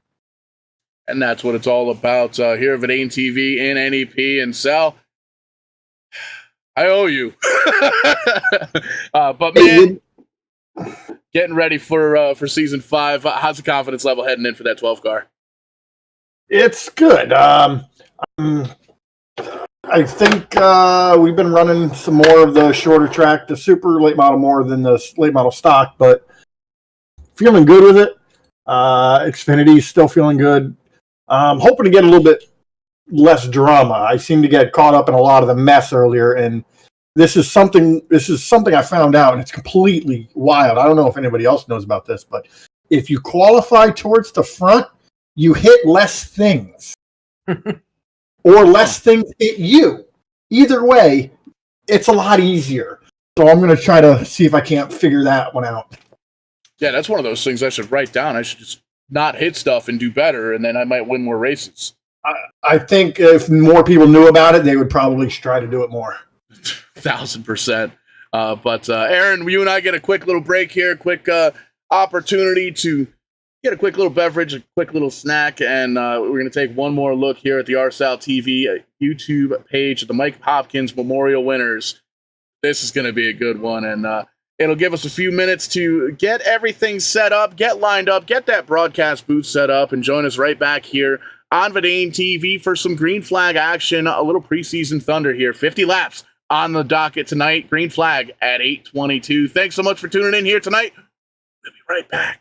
And that's what it's all about here at Vidane TV in NEP. And Sal, I owe you. But man, getting ready for season 5. How's the confidence level heading in for that 12 car? It's good. I think we've been running some more of the shorter track, the super late model more than the late model stock, but feeling good with it. Xfinity's still feeling good. Hoping to get a little bit less drama. I seem to get caught up in a lot of the mess earlier, and this is something I found out, and it's completely wild. I don't know if anybody else knows about this, but if you qualify towards the front, you hit less things. Or less things hit you. Either way, it's a lot easier. So I'm going to try to see if I can't figure that one out. Yeah, that's one of those things I should write down. I should just not hit stuff and do better, and then I might win more races. I think if more people knew about it, they would probably try to do it more. 1,000%. But Aaron, you and I get a quick little break here, quick opportunity to get a quick little beverage, a quick little snack, and we're going to take one more look here at the RSAL TV YouTube page of the Mike Hopkins Memorial winners. This is going to be a good one, and it'll give us a few minutes to get everything set up, get lined up, get that broadcast booth set up, and join us right back here on Verdane TV for some green flag action, a little preseason thunder here. 50 laps on the docket tonight. Green flag at 8:22. Thanks so much for tuning in here tonight. We'll be right back.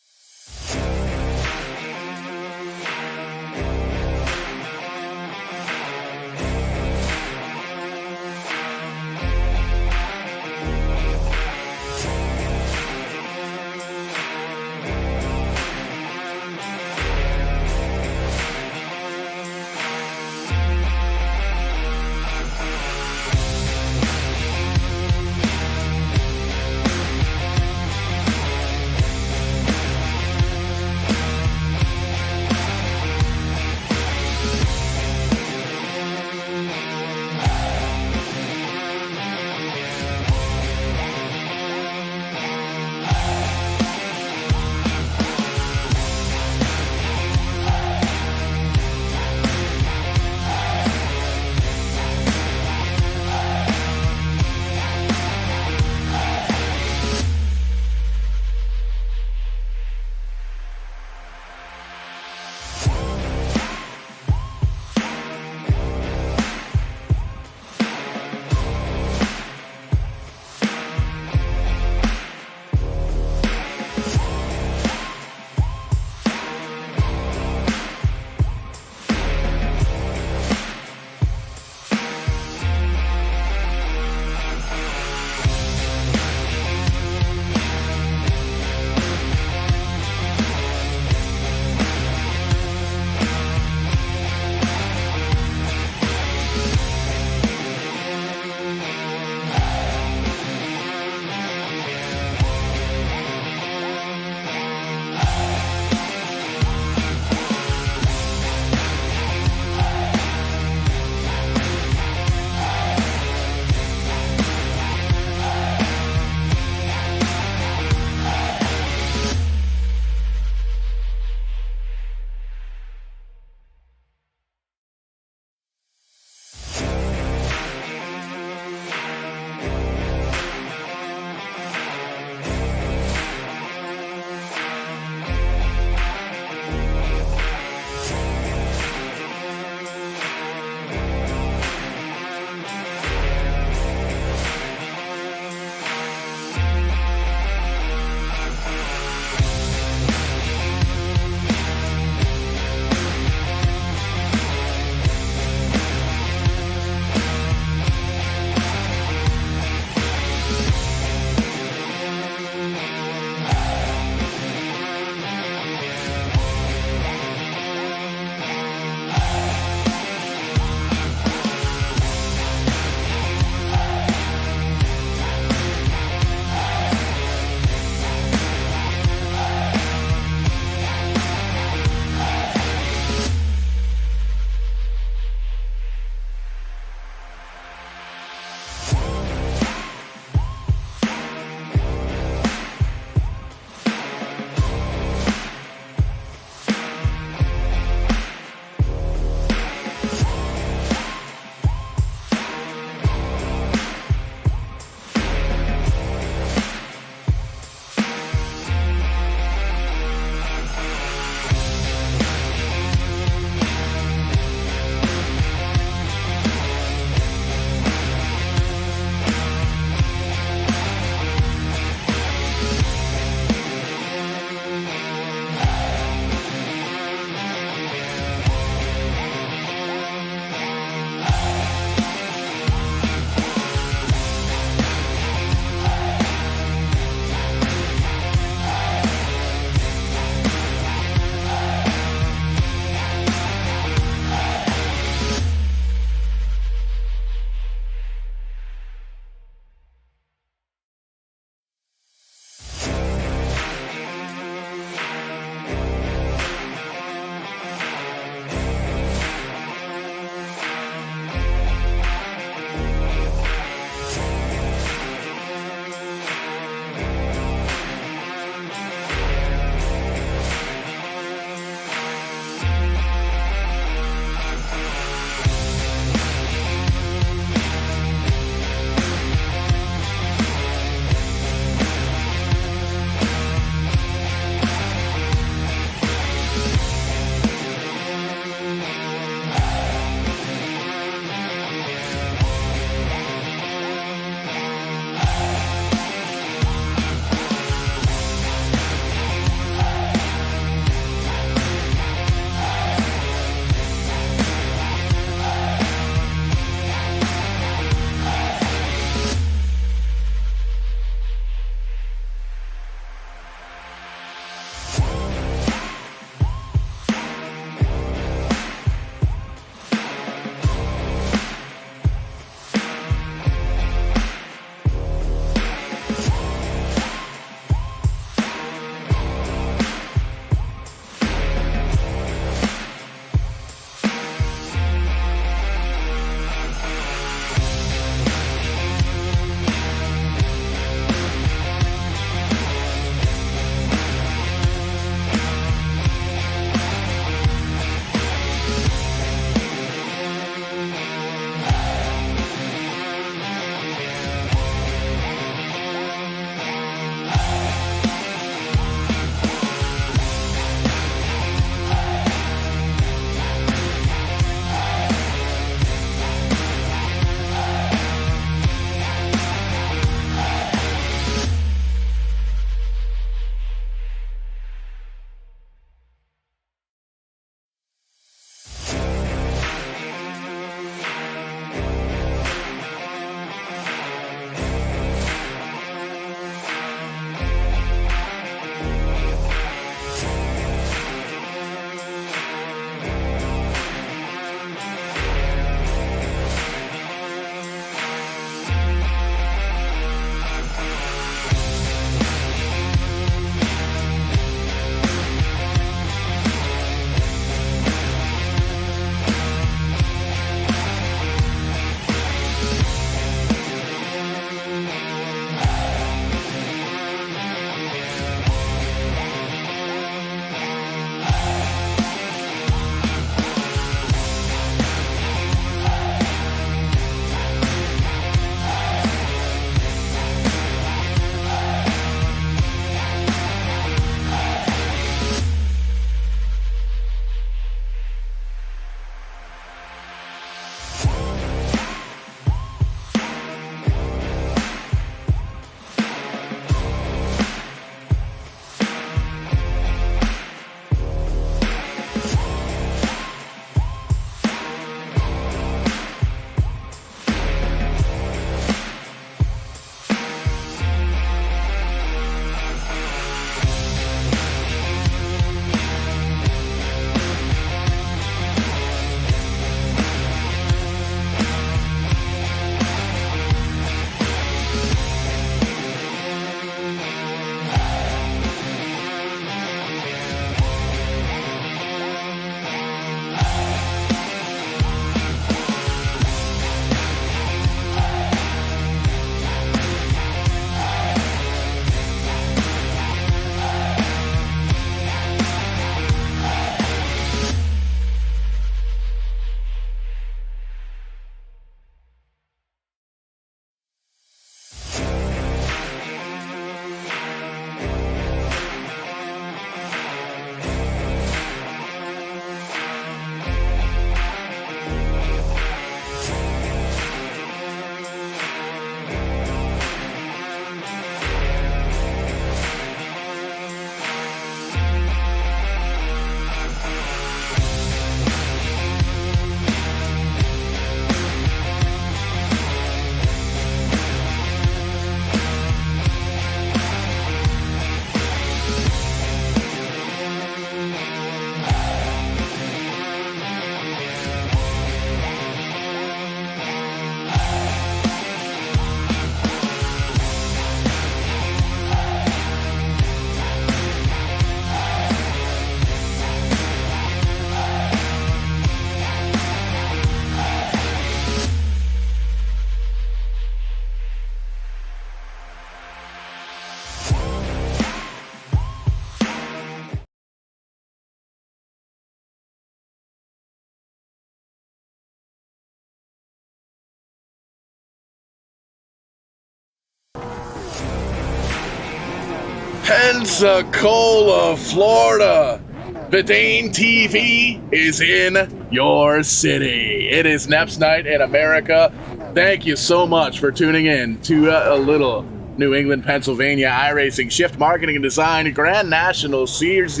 Pensacola, Florida. Vidane TV is in your city. It is NEP's Night in America. Thank you so much for tuning in to a little New England, Pennsylvania iRacing Shift Marketing and Design Grand National Series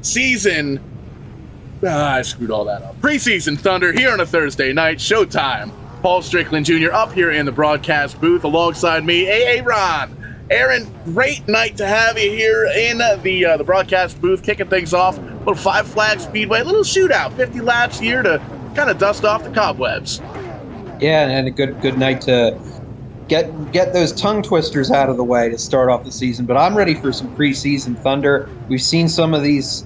season. I screwed all that up. Preseason Thunder here on a Thursday night. Showtime. Paul Strickland Jr. up here in the broadcast booth alongside me, AA Ron. Aaron, great night to have you here in the broadcast booth, kicking things off. A little Five Flag Speedway, a little shootout, 50 laps here to kind of dust off the cobwebs. Yeah, and a good night to get those tongue twisters out of the way to start off the season. But I'm ready for some preseason thunder. We've seen some of these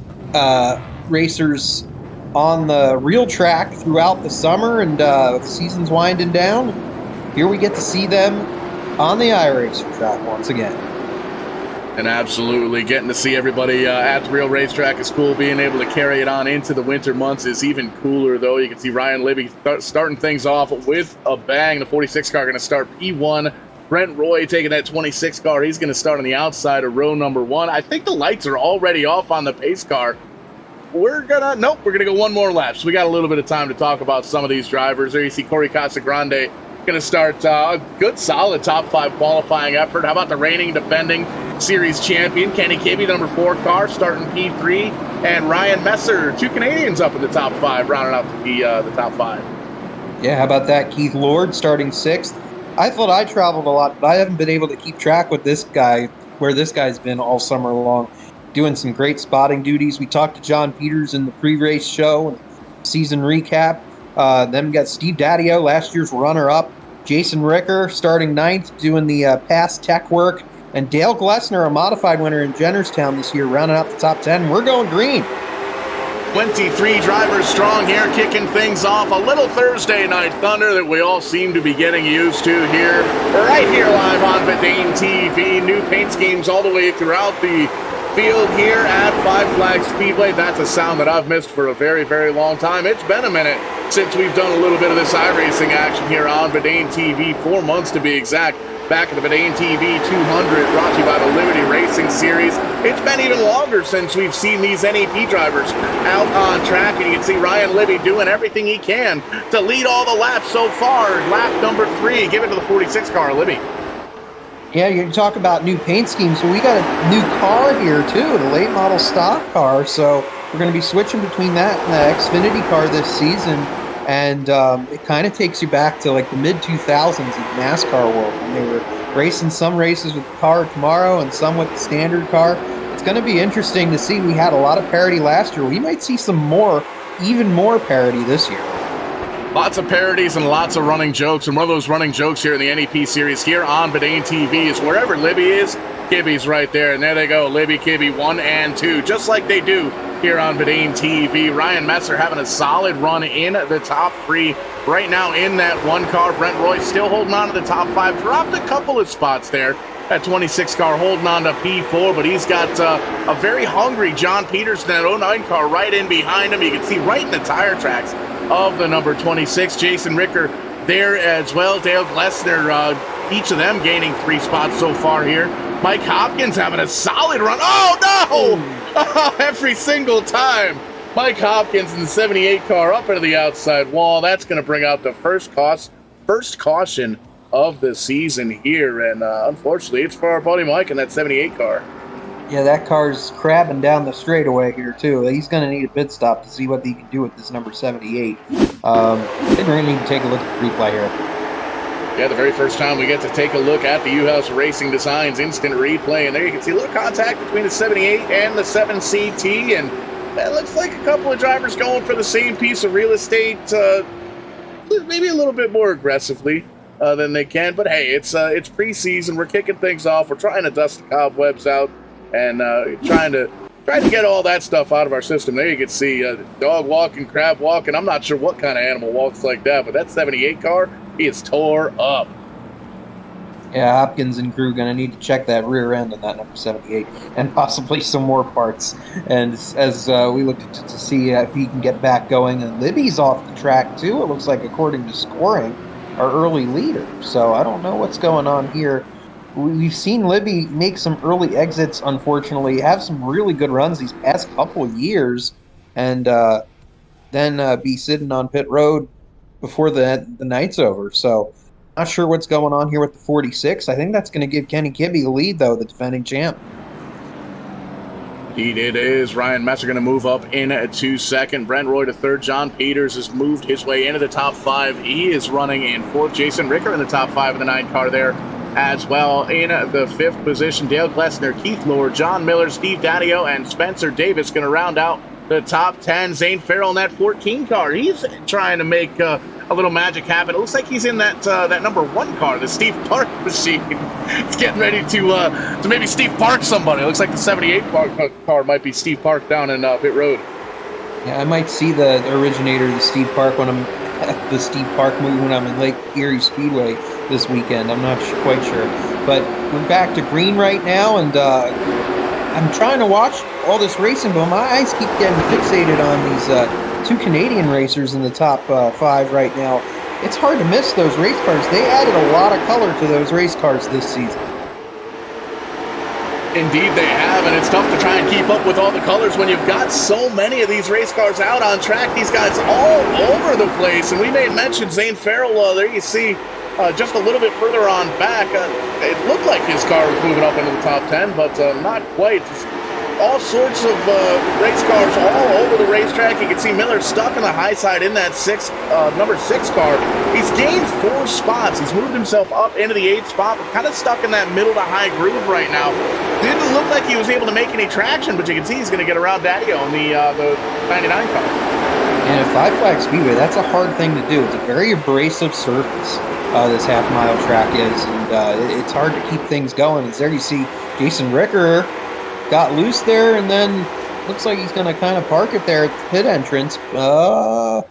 racers on the real track throughout the summer, and the season's winding down. Here we get to see them on the iRacing track once again. And absolutely, getting to see everybody at the real racetrack is cool. Being able to carry it on into the winter months is even cooler, though. You can see Ryan Libby starting things off with a bang. The 46 car going to start P1. Brent Roy taking that 26 car. He's going to start on the outside of row number 1. I think the lights are already off on the pace car. We're going to go one more lap. So we got a little bit of time to talk about some of these drivers. There you see Corey Casagrande going to start a good, solid top 5 qualifying effort. How about the reigning, defending series champion, Kenny Kibbe, the number 4 car, starting P3, and Ryan Messer, 2 Canadians up in the top 5, rounding out the top 5. Yeah, how about that? Keith Lord starting 6th. I thought I traveled a lot, but I haven't been able to keep track with this guy, where this guy's been all summer long, doing some great spotting duties. We talked to John Peters in the pre-race show and season recap. Then we got Steve Daddio, last year's runner-up. Jason Ricker starting 9th, doing the past tech work. And Dale Glessner, a modified winner in Jennerstown this year, rounding out the top 10. We're going green. 23 drivers strong here, kicking things off. A little Thursday night thunder that we all seem to be getting used to here. Right here live on Vidane TV. New paint schemes all the way throughout the field here at Five Flag Speedway. That's a sound that I've missed for a very, very long time. It's been a minute since we've done a little bit of this iRacing action here on Vidane TV, 4 months to be exact. Back at the Vidane TV 200, brought to you by the Liberty Racing Series. It's been even longer since we've seen these NEP drivers out on track, and you can see Ryan Libby doing everything he can to lead all the laps so far. Lap number 3, give it to the 46 car, Libby. Yeah, you talk about new paint schemes. So we got a new car here, too, the late model stock car. So we're going to be switching between that and the Xfinity car this season. And it kind of takes you back to like the mid-2000s in the NASCAR world when they were racing some races with the car tomorrow and some with the standard car. It's going to be interesting to see. We had a lot of parity last year. We might see some more, even more parity this year. Lots of parodies and lots of running jokes. And one of those running jokes here in the NEP series here on Vidane TV is wherever Libby is, Kibbe's right there. And there they go, Libby, Kibbe, 1 and 2, just like they do here on Vidane TV. Ryan Messer having a solid run in the top 3 right now in that 1 car. Brent Roy still holding on to the top 5. Dropped a couple of spots there. That 26 car holding on to P4, but he's got a very hungry John Peters in that 09 car right in behind him. You can see right in the tire tracks of the number 26. Jason Ricker there as well. Dale Glessner, each of them gaining 3 spots so far here. Mike Hopkins having a solid run. Oh, no! Oh, every single time. Mike Hopkins in the 78 car up into the outside wall. That's going to bring out the first caution of the season here. And unfortunately, it's for our buddy Mike in that 78 car. Yeah, that car's crabbing down the straightaway here, too. He's going to need a pit stop to see what he can do with this number 78. I think we're going to need to take a look at the replay here. Yeah, the very first time we get to take a look at the U-House Racing Designs instant replay. And there you can see a little contact between the 78 and the 7CT. And it looks like a couple of drivers going for the same piece of real estate, maybe a little bit more aggressively than they can. But hey, it's preseason. We're kicking things off. We're trying to dust the cobwebs out and trying to get all that stuff out of our system. There you can see dog walking, crab walking. I'm not sure what kind of animal walks like that, but that 78 car, he is tore up. Yeah, Hopkins and crew going to need to check that rear end on that number 78 and possibly some more parts. And as we look to see if he can get back going. And Libby's off the track, too, it looks like, according to scoring, our early leader. So I don't know what's going on here we've seen Libby make some early exits, unfortunately, have some really good runs these past couple of years, and then be sitting on pit road before the night's over. So, not sure what's going on here with the 46. I think that's going to give Kenny Kibbe the lead, though, the defending champ. Indeed it is. Ryan Messer going to move up into second. Brent Roy to third. John Peters has moved his way into the top 5. He is running in fourth. Jason Ricker in the top 5 of the 9 car there as well. In the 5th position, Dale Glessner, Keith Lohr, John Miller, Steve Daddio, and Spencer Davis going to round out the top 10. Zane Farrell in that 14 car. He's trying to make a little magic happen. It looks like he's in that that number 1 car, the Steve Park machine. He's getting ready to maybe Steve Park somebody. It looks like the 78 car might be Steve Park down in pit road. Yeah, I might see the originator of the Steve Park when I'm at the Steve Park movie when I'm in Lake Erie Speedway this weekend. I'm not quite sure. But we're back to green right now, and I'm trying to watch all this racing, but my eyes keep getting fixated on these 2 Canadian racers in the top 5 right now. It's hard to miss those race cars. They added a lot of color to those race cars this season. Indeed they have, and it's tough to try and keep up with all the colors when you've got so many of these race cars out on track. These guys all over the place, and we made mention Zane Farrell. There you see just a little bit further on back. It looked like his car was moving up into the top 10, but not quite. Just all sorts of race cars all over the racetrack. You can see Miller stuck on the high side in that number 6 car. He's gained 4 spots. He's moved himself up into the 8th spot, but kind of stuck in that middle to high groove right now. Didn't look like he was able to make any traction, but you can see he's going to get around Daddio on the 99 car. And at Five Flag Speedway, that's a hard thing to do. It's a very abrasive surface, this half-mile track is, and it's hard to keep things going. As there you see Jason Ricker got loose there, and then looks like he's going to kind of park it there at the pit entrance. No,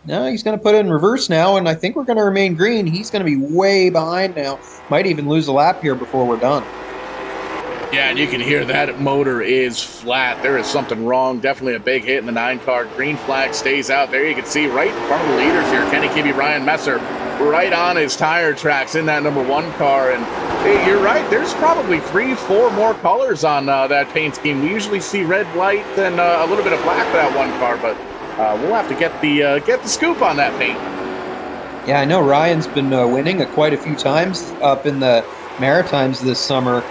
he's going to put it in reverse now, and I think we're going to remain green. He's going to be way behind now. Might even lose a lap here before we're done. Yeah, and you can hear that motor is flat. There is something wrong. Definitely a big hit in the 9 car. Green flag stays out there. You can see right in front of the leaders here, Kenny Kibbe, Ryan Messer, right on his tire tracks in that number 1 car. And hey, you're right. There's probably 3-4 more colors on that paint scheme. We usually see red, white, and a little bit of black for that 1 car, but we'll have to get the scoop on that paint. Yeah, I know Ryan's been winning quite a few times up in the Maritimes this summer.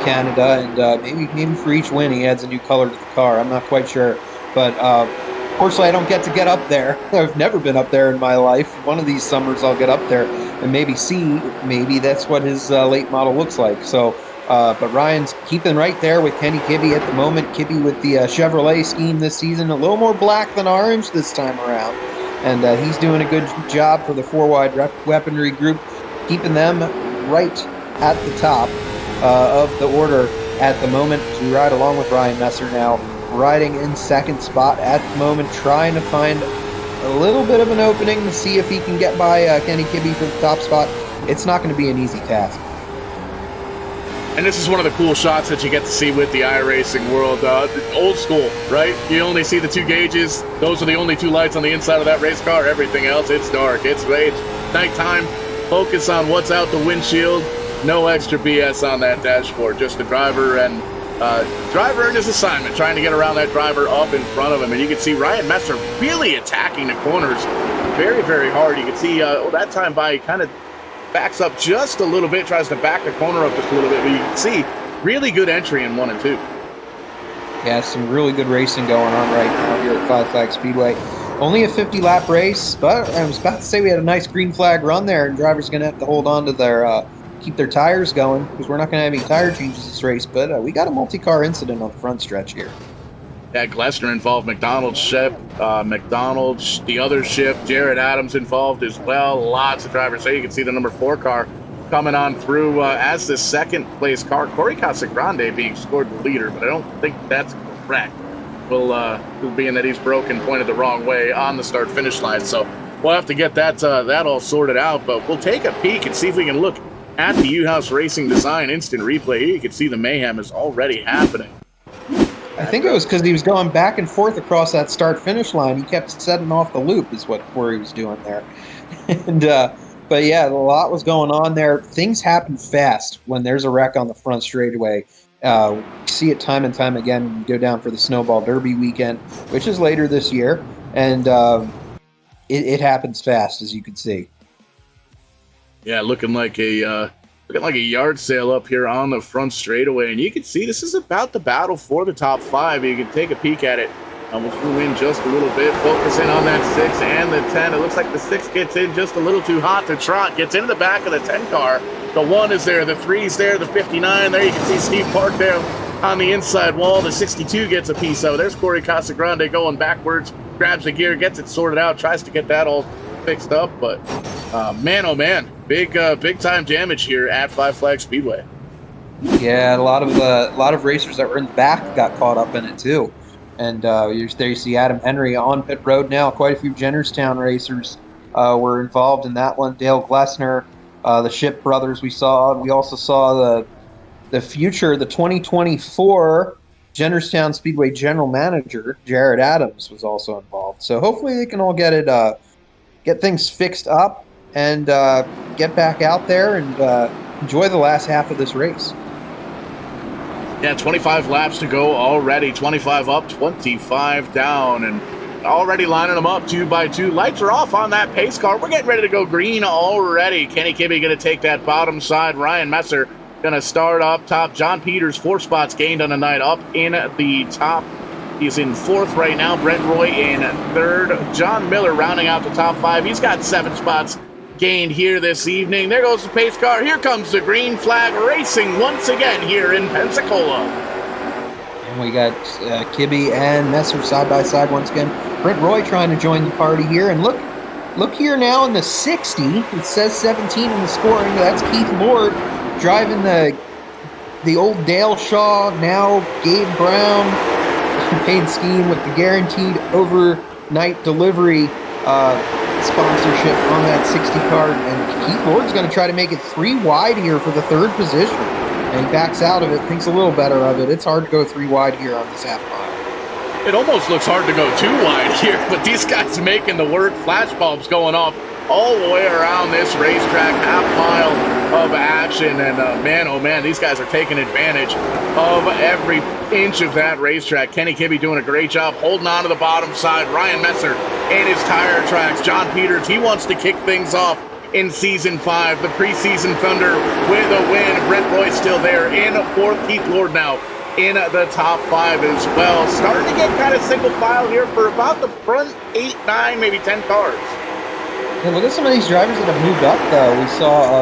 Canada, and maybe for each win he adds a new color to the car. I'm not quite sure, but fortunately I don't get to get up there. I've never been up there in my life. One of these summers I'll get up there and maybe that's what his late model looks like. So, but Ryan's keeping right there with Kenny Kibbe at the moment. Kibbe with the Chevrolet scheme this season, a little more black than orange this time around, and he's doing a good job for the 4-wide weaponry group, keeping them right at the top of the order at the moment. We ride along with Ryan Messer now, riding in 2nd spot at the moment, trying to find a little bit of an opening to see if he can get by Kenny Kibbe for the top spot. It's not going to be an easy task. And this is one of the cool shots that you get to see with the iRacing world. Old school, right? You only see the 2 gauges. Those are the only 2 lights on the inside of that race car. Everything else, it's dark. It's nighttime. Focus on what's out the windshield. No extra BS on that dashboard. Just the driver and driver and his assignment, trying to get around that driver up in front of him. And you can see Ryan Messer really attacking the corners very, very hard. You can see that time by he kind of backs up just a little bit, tries to back the corner up just a little bit. But you can see really good entry in 1 and 2. Yeah, some really good racing going on right now here at Five Flag Speedway. Only a 50-lap race, but I was about to say we had a nice green flag run there, and drivers going to have to hold on to their keep their tires going, because we're not going to have any tire changes this race, but we got a multi-car incident on the front stretch here. Yeah, Glessner involved, McDonald's ship, McDonald's, the other ship, Jared Adams involved as well. Lots of drivers there. You can see the number 4 car coming on through as the 2nd place car. Corey Casagrande being scored the leader, but I don't think that's correct. Well, being that he's broken, pointed the wrong way on the start-finish line, so we'll have to get that all sorted out, but we'll take a peek and see if we can look at the U-House Racing Design instant replay. Here you can see the mayhem is already happening. I think it was because he was going back and forth across that start-finish line. He kept setting off the loop is what Corey was doing there. And But yeah, a lot was going on there. Things happen fast when there's a wreck on the front straightaway. We see it time and time again when we go down for the Snowball Derby weekend, which is later this year, and it happens fast, as you can see. Yeah, looking like a yard sale up here on the front straightaway, and you can see this is about the battle for the top 5. You can take a peek at it. We'll zoom in just a little bit, focus in on that 6 and the 10. It looks like the 6 gets in just a little too hot to trot, gets into the back of the 10 car. The 1 is there, the 3's there, the 59 there. You can see Steve Park there on the inside wall. The 62 gets a piece of it. There's Corey Casagrande going backwards, grabs the gear, gets it sorted out, tries to get that all fixed up. But man, oh man, big time damage here at Five Flag Speedway. Yeah, a lot of racers that were in the back got caught up in it too. And there you see Adam Henry on pit road now. Quite a few Jennerstown racers were involved in that one. Dale Glessner, the Ship brothers we saw. We also saw the future, the 2024 Jennerstown Speedway general manager, Jared Adams, was also involved. So hopefully they can all get things fixed up and get back out there and enjoy the last half of this race. Yeah, 25 laps to go already. 25 up, 25 down, and already lining them up 2 by 2. Lights are off on that pace car. We're getting ready to go green already. Kenny Kibbe going to take that bottom side. Ryan Messer going to start up top. John Peters, 4 spots gained on the night, up in the top. He's in 4th right now. Brent Roy in 3rd. John Miller rounding out the top 5. He's got 7 spots gained here this evening. There goes the pace car. Here comes the green flag racing once again here in Pensacola. And we got Kibbe and Messer side by side once again. Brent Roy trying to join the party here. And look here now in the 60. It says 17 in the scoring. That's Keith Lord driving the old Dale Shaw, now Gabe Brown paid scheme with the guaranteed overnight delivery sponsorship on that 60 car, and Keith Lord's going to try to make it 3 wide here for the 3rd position, and he backs out of it, thinks a little better of it. It's hard to go 3 wide here on this half mile. It almost looks hard to go 2 wide here, but these guys making the work. Flashbulbs going off all the way around this racetrack, half mile of action, and man, oh man, these guys are taking advantage of every inch of that racetrack. Kenny Kibbe doing a great job holding on to the bottom side. Ryan Messer in his tire tracks. John Peters, he wants to kick things off in Season 5. The preseason Thunder with a win. Brent Roy still there in 4th. Keith Lord now in the top 5 as well. Starting to get kind of single file here for about the front 8, 9, maybe 10 cars. Yeah, look at some of these drivers that have moved up, though. We saw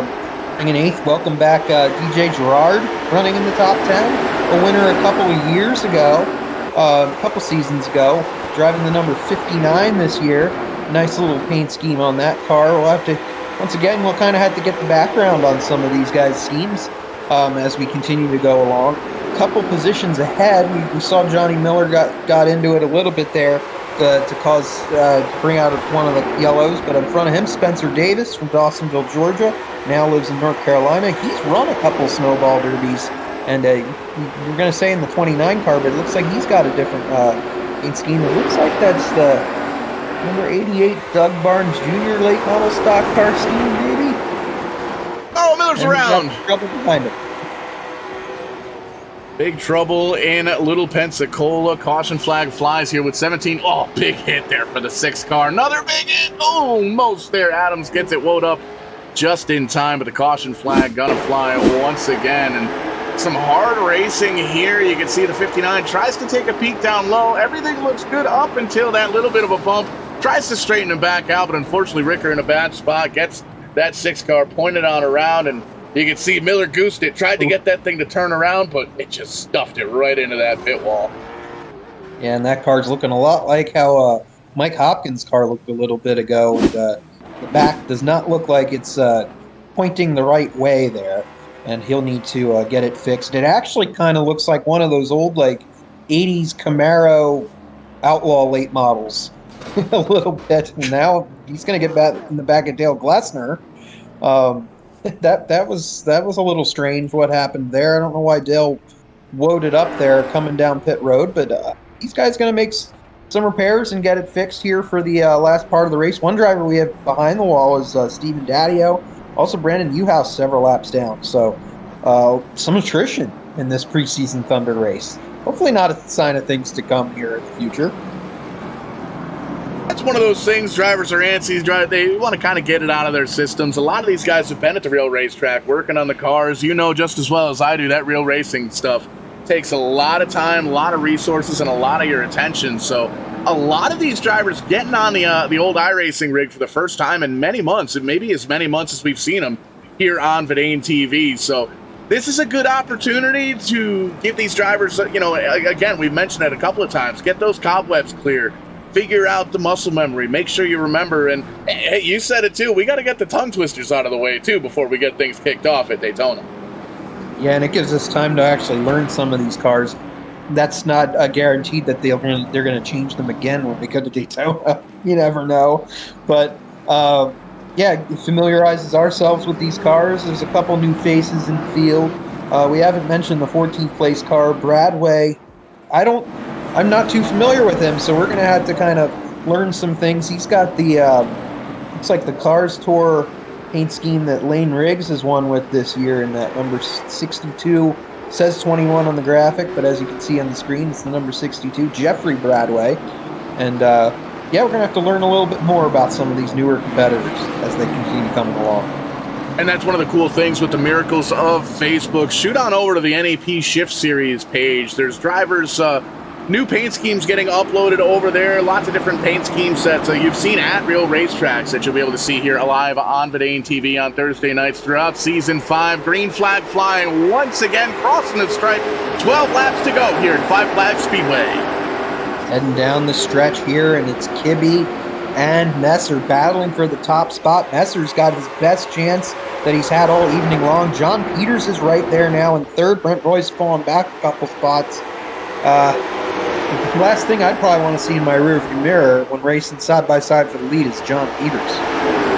in 8th, welcome back DJ Gerard running in the top 10. A winner a couple of years ago, a couple seasons ago, driving the number 59 this year. Nice little paint scheme on that car. We'll have to, once again, we'll kind of have to get the background on some of these guys' schemes as we continue to go along. A couple positions ahead, we saw Johnny Miller got into it a little bit there to bring out one of the yellows, but in front of him, Spencer Davis from Dawsonville, Georgia, now lives in North Carolina. He's run a couple snowball derbies, and we're going to say in the 29 car, but it looks like he's got a different paint scheme. It looks like that's the number 88 Doug Barnes Jr. late model stock car scheme, maybe? Oh, Miller's around. Trouble behind him. Big trouble in Little Pensacola. Caution flag flies here with 17. Oh, big hit there for the 6 car. Another big hit. Almost there. Adams gets it woed up just in time, but the caution flag gonna fly once again. And some hard racing here. You can see the 59 tries to take a peek down low. Everything looks good up until that little bit of a bump. Tries to straighten him back out, but unfortunately Ricker in a bad spot. Gets that 6 car pointed on around, and you can see Miller goosed it, tried to get that thing to turn around, but it just stuffed it right into that pit wall. Yeah, and that car's looking a lot like how Mike Hopkins' car looked a little bit ago. And, the back does not look like it's pointing the right way there, and he'll need to get it fixed. It actually kind of looks like one of those old, 80s Camaro Outlaw late models a little bit. And now he's going to get back in the back of Dale Glessner. That was a little strange what happened there. I don't know why Dale woed it up there coming down pit road, but these guys going to make repairs and get it fixed here for the last part of the race. One driver we have behind the wall is Steven Daddio. Also, Brandon Newhouse several laps down. So some attrition in this preseason Thunder race. Hopefully not a sign of things to come here in the future. That's one of those things. Drivers are antsy. They want to kind of get it out of their systems. A lot of these guys have been at the real racetrack, working on the cars. You know just as well as I do that real racing stuff takes a lot of time, a lot of resources, and a lot of your attention. So a lot of these drivers getting on the old iRacing rig for the first time in many months, and maybe as many months as we've seen them here on Verdane TV. So this is a good opportunity to give these drivers, again, we've mentioned it a couple of times, get those cobwebs clear. Figure out the muscle memory. Make sure you remember. And hey, you said it too. We got to get the tongue twisters out of the way too before we get things kicked off at Daytona. Yeah, and it gives us time to actually learn some of these cars. That's not guaranteed that they're going to change them again when we go to Daytona. You never know. But yeah, it familiarizes ourselves with these cars. There's a couple new faces in the field. We haven't mentioned the 14th place car, Bradway. I'm not too familiar with him, so we're going to have to kind of learn some things. He's got the, looks like the Cars Tour paint scheme that Lane Riggs has won with this year in that number 62. Says 21 on the graphic, but as you can see on the screen, it's the number 62, Jeffrey Bradway. And yeah, we're going to have to learn a little bit more about some of these newer competitors as they continue coming along. And that's one of the cool things with the miracles of Facebook. Shoot on over to the NEP Shift Series page. There's drivers, new paint schemes getting uploaded over there. Lots of different paint scheme sets you've seen at real racetracks that you'll be able to see here live on Verdane TV on Thursday nights throughout Season 5. Green flag flying once again, crossing the stripe. 12 laps to go here at Five Flags Speedway. Heading down the stretch here, and it's Kibbe and Messer battling for the top spot. Messer's got his best chance that he's had all evening long. John Peters is right there now in third. Brent Roy's falling back a couple spots. The last thing I'd probably want to see in my rearview mirror when racing side by side for the lead is John Peters.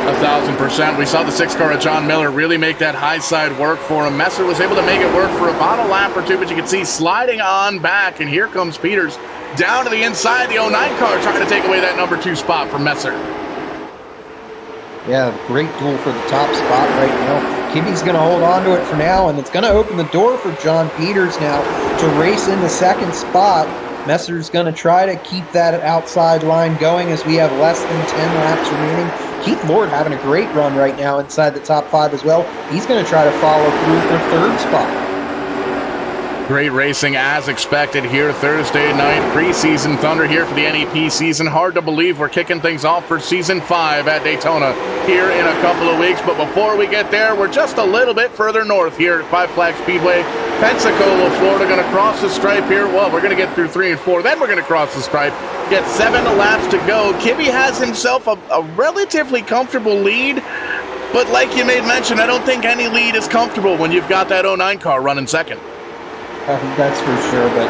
1,000%. We saw the 6 car of John Miller really make that high side work for him. Messer was able to make it work for about a lap or two, but you can see sliding on back, and here comes Peters down to the inside. The 09 car trying to take away that number 2 spot from Messer. Yeah, great duel for the top spot right now. Kibbe's going to hold on to it for now, and it's going to open the door for John Peters now to race in the second spot. Messer's going to try to keep that outside line going as we have less than 10 laps remaining. Keith Lord having a great run right now inside the top 5 as well. He's going to try to follow through for third spot. Great racing as expected here Thursday night. Preseason Thunder here for the NEP season. Hard to believe we're kicking things off for Season 5 at Daytona here in a couple of weeks. But before we get there, we're just a little bit further north here at Five Flags Speedway. Pensacola, Florida, going to cross the stripe here. Well, we're going to get through 3 and 4. Then we're going to cross the stripe. Get 7 laps to go. Kibbe has himself a relatively comfortable lead. But like you made mention, I don't think any lead is comfortable when you've got that 09 car running second. That's for sure, but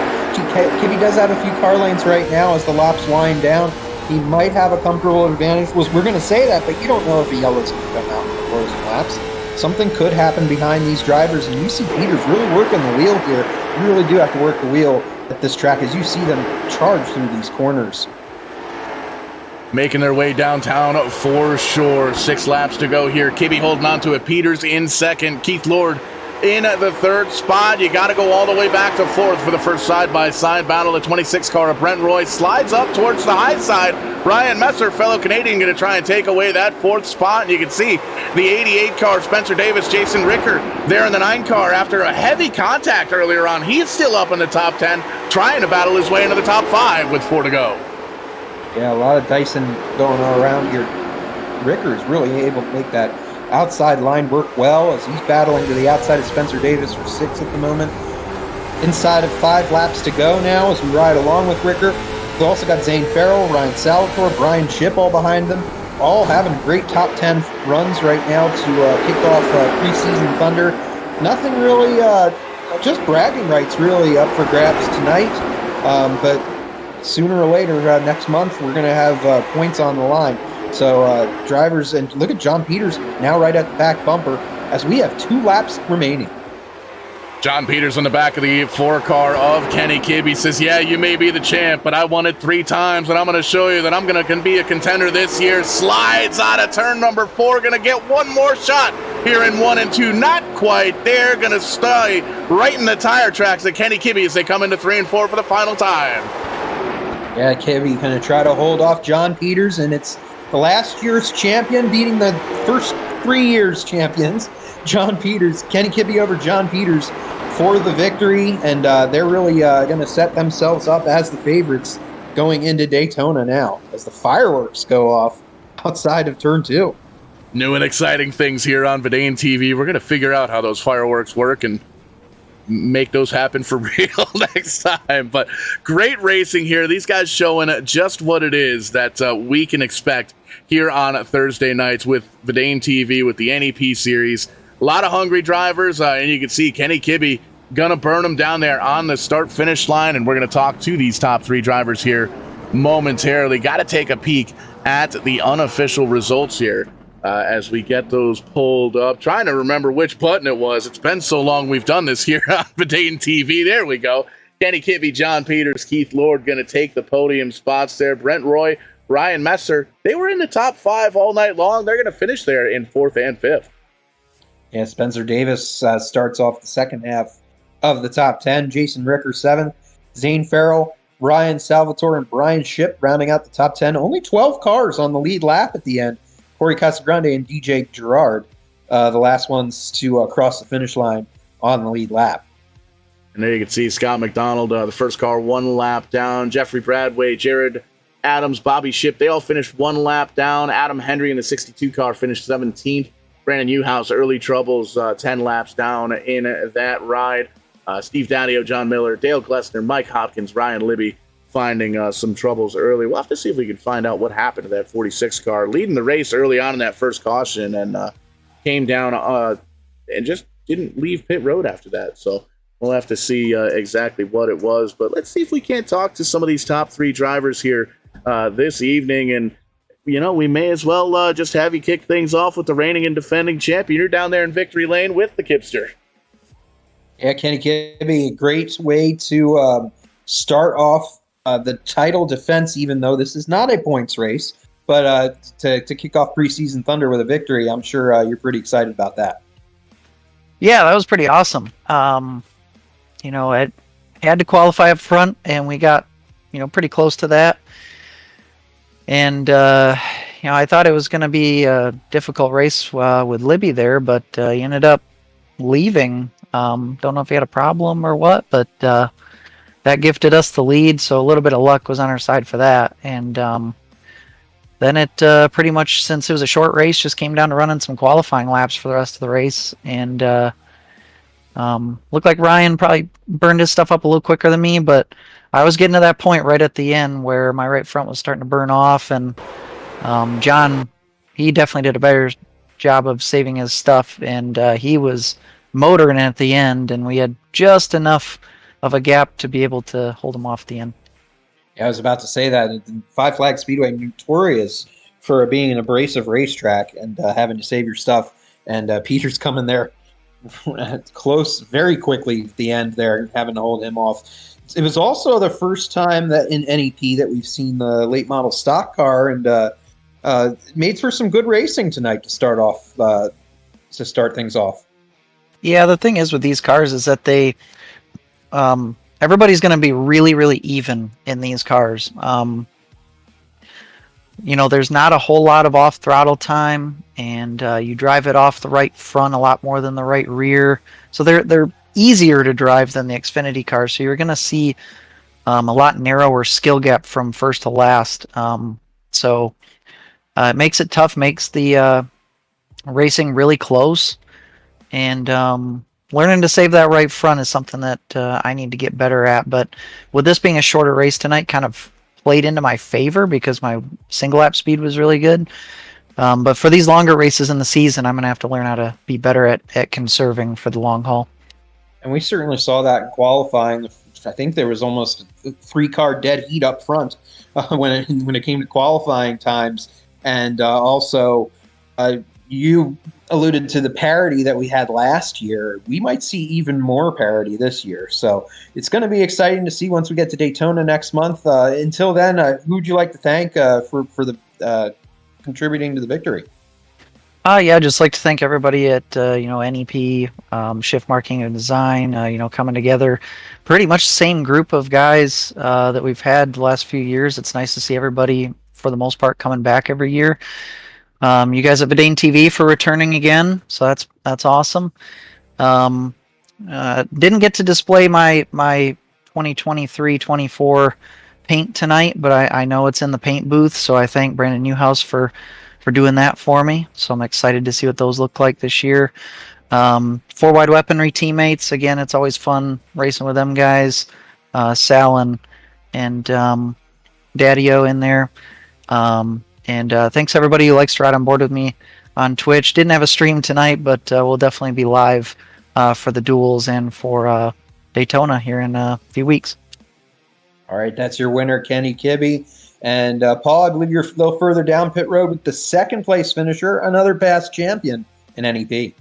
Kibbe does have a few car lanes right now as the laps wind down. He might have a comfortable advantage. We're going to say that, but you don't know if the yellow's going to come out in the closing laps. Something could happen behind these drivers, and you see Peters really working the wheel here. You really do have to work the wheel at this track as you see them charge through these corners. Making their way downtown for sure. 6 laps to go here. Kibbe holding on to it. Peters in second. Keith Lord in the third spot. You got to go all the way back to fourth for the first side-by-side battle. The 26 car of Brent Roy slides up towards the high side. Ryan Messer, fellow Canadian, going to try and take away that 4th spot. And you can see the 88 car, Spencer Davis, Jason Ricker, there in the 9 car after a heavy contact earlier on. He's still up in the top 10, trying to battle his way into the top 5 with 4 to go. Yeah, a lot of Dyson going all around here. Ricker is really able to make that outside line work well as he's battling to the outside of Spencer Davis for 6 at the moment. Inside of 5 laps to go now as we ride along with Ricker. We've also got Zane Farrell, Ryan Salvatore, Brian Shipp all behind them. All having great top 10 runs right now to kick off preseason Thunder. Nothing really, just bragging rights really up for grabs tonight. But sooner or later, next month, we're going to have points on the line. So drivers, and look at John Peters now right at the back bumper as we have 2 laps remaining. John Peters on the back of the 4 car of Kenny Kibbe says, yeah, you may be the champ, but I won it 3 times, and I'm going to show you that I'm going to be a contender this year. Slides out of turn number 4, going to get one more shot here in 1 and 2. Not quite there, going to stay right in the tire tracks of Kenny Kibbe as they come into 3 and 4 for the final time. Yeah, Kibbe going to try to hold off John Peters, and it's the last year's champion beating the first 3 years champions. John Peters, Kenny Kibbe over John Peters for the victory, and they're really going to set themselves up as the favorites going into Daytona now as the fireworks go off outside of turn 2. New and exciting things here on Verdane TV. We're going to figure out how those fireworks work and make those happen for real next time. But great racing here. These guys showing just what it is that we can expect here on Thursday nights with Verdane TV, with the NEP series. A lot of hungry drivers, and you can see Kenny Kibbe gonna burn them down there on the start-finish line, and we're gonna talk to these top 3 drivers here momentarily. Got to take a peek at the unofficial results here as we get those pulled up. Trying to remember which button it was. It's been so long we've done this here on Verdane TV. There we go. Kenny Kibbe, John Peters, Keith Lord gonna take the podium spots there. Brent Roy, Ryan Messer, they were in the top 5 all night long. They're gonna finish there in 4th and 5th. Yeah, Spencer Davis starts off the second half of the top 10. Jason Ricker, 7th. Zane Farrell, Ryan Salvatore, and Brian Shipp rounding out the top 10. Only 12 cars on the lead lap at the end. Corey Casagrande and DJ Gerard, the last ones to cross the finish line on the lead lap. And there you can see Scott McDonald, the first car, 1 lap down. Jeffrey Bradway, Jared Adams, Bobby Shipp, they all finished 1 lap down. Adam Hendry in the 62 car finished 17th. Brandon Newhouse, early troubles, 10 laps down in that ride. Steve Daddio, John Miller, Dale Glessner, Mike Hopkins, Ryan Libby finding some troubles early. We'll have to see if we can find out what happened to that 46 car. Leading the race early on in that first caution and came down and just didn't leave pit road after that. So we'll have to see exactly what it was. But let's see if we can't talk to some of these top 3 drivers here this evening. And you know, we may as well just have you kick things off with the reigning and defending champion. You're down there in victory lane with the Kipster. Yeah, Kenny Kibbe, a great way to start off the title defense, even though this is not a points race. But to kick off preseason thunder with a victory, I'm sure you're pretty excited about that. Yeah, that was pretty awesome. You know, I had to qualify up front, and we got, you know, pretty close to that. And, you know, I thought it was going to be a difficult race with Libby there, but he ended up leaving. Don't know if he had a problem or what, but that gifted us the lead, so a little bit of luck was on our side for that. And then it pretty much, since it was a short race, just came down to running some qualifying laps for the rest of the race. And looked like Ryan probably burned his stuff up a little quicker than me, but I was getting to that point right at the end where my right front was starting to burn off, and John, he definitely did a better job of saving his stuff, and he was motoring at the end, and we had just enough of a gap to be able to hold him off the end. Yeah, I was about to say that. Five Flag Speedway, notorious for being an abrasive racetrack and having to save your stuff, and Peter's coming there close very quickly at the end there, having to hold him off. It was also the first time that in NEP that we've seen the late model stock car, and made for some good racing tonight to start off to start things off. Yeah, the thing is with these cars is that they everybody's going to be really, really even in these cars. You know, there's not a whole lot of off throttle time, and you drive it off the right front a lot more than the right rear. So they're easier to drive than the Xfinity cars. So you're going to see a lot narrower skill gap from first to last. So it makes it tough, makes the racing really close. And learning to save that right front is something that I need to get better at. But with this being a shorter race tonight, kind of played into my favor because my single lap speed was really good. But for these longer races in the season, I'm going to have to learn how to be better at conserving for the long haul. And we certainly saw that in qualifying. I think there was almost a 3-car dead heat up front when it came to qualifying times. And also, you alluded to the parity that we had last year. We might see even more parity this year. So it's going to be exciting to see once we get to Daytona next month. Until then, who would you like to thank for the contributing to the victory? Yeah, just like to thank everybody at NEP, Shift Marking and Design, coming together. Pretty much the same group of guys that we've had the last few years. It's nice to see everybody, for the most part, coming back every year. You guys at Vidane TV for returning again, so that's awesome. Didn't get to display my 2023-24 paint tonight, but I know it's in the paint booth, so I thank Brandon Newhouse for doing that for me. So I'm excited to see what those look like this year. Four Wide Weaponry teammates, again, it's always fun racing with them guys. Sal and Daddy-O in there. And thanks everybody who likes to ride on board with me on Twitch. Didn't have a stream tonight, but we'll definitely be live for the duels and for Daytona here in a few weeks. All right, that's your winner, Kenny Kibbe. And Paul, I believe you're a little further down pit road with the second place finisher, another past champion in NEP.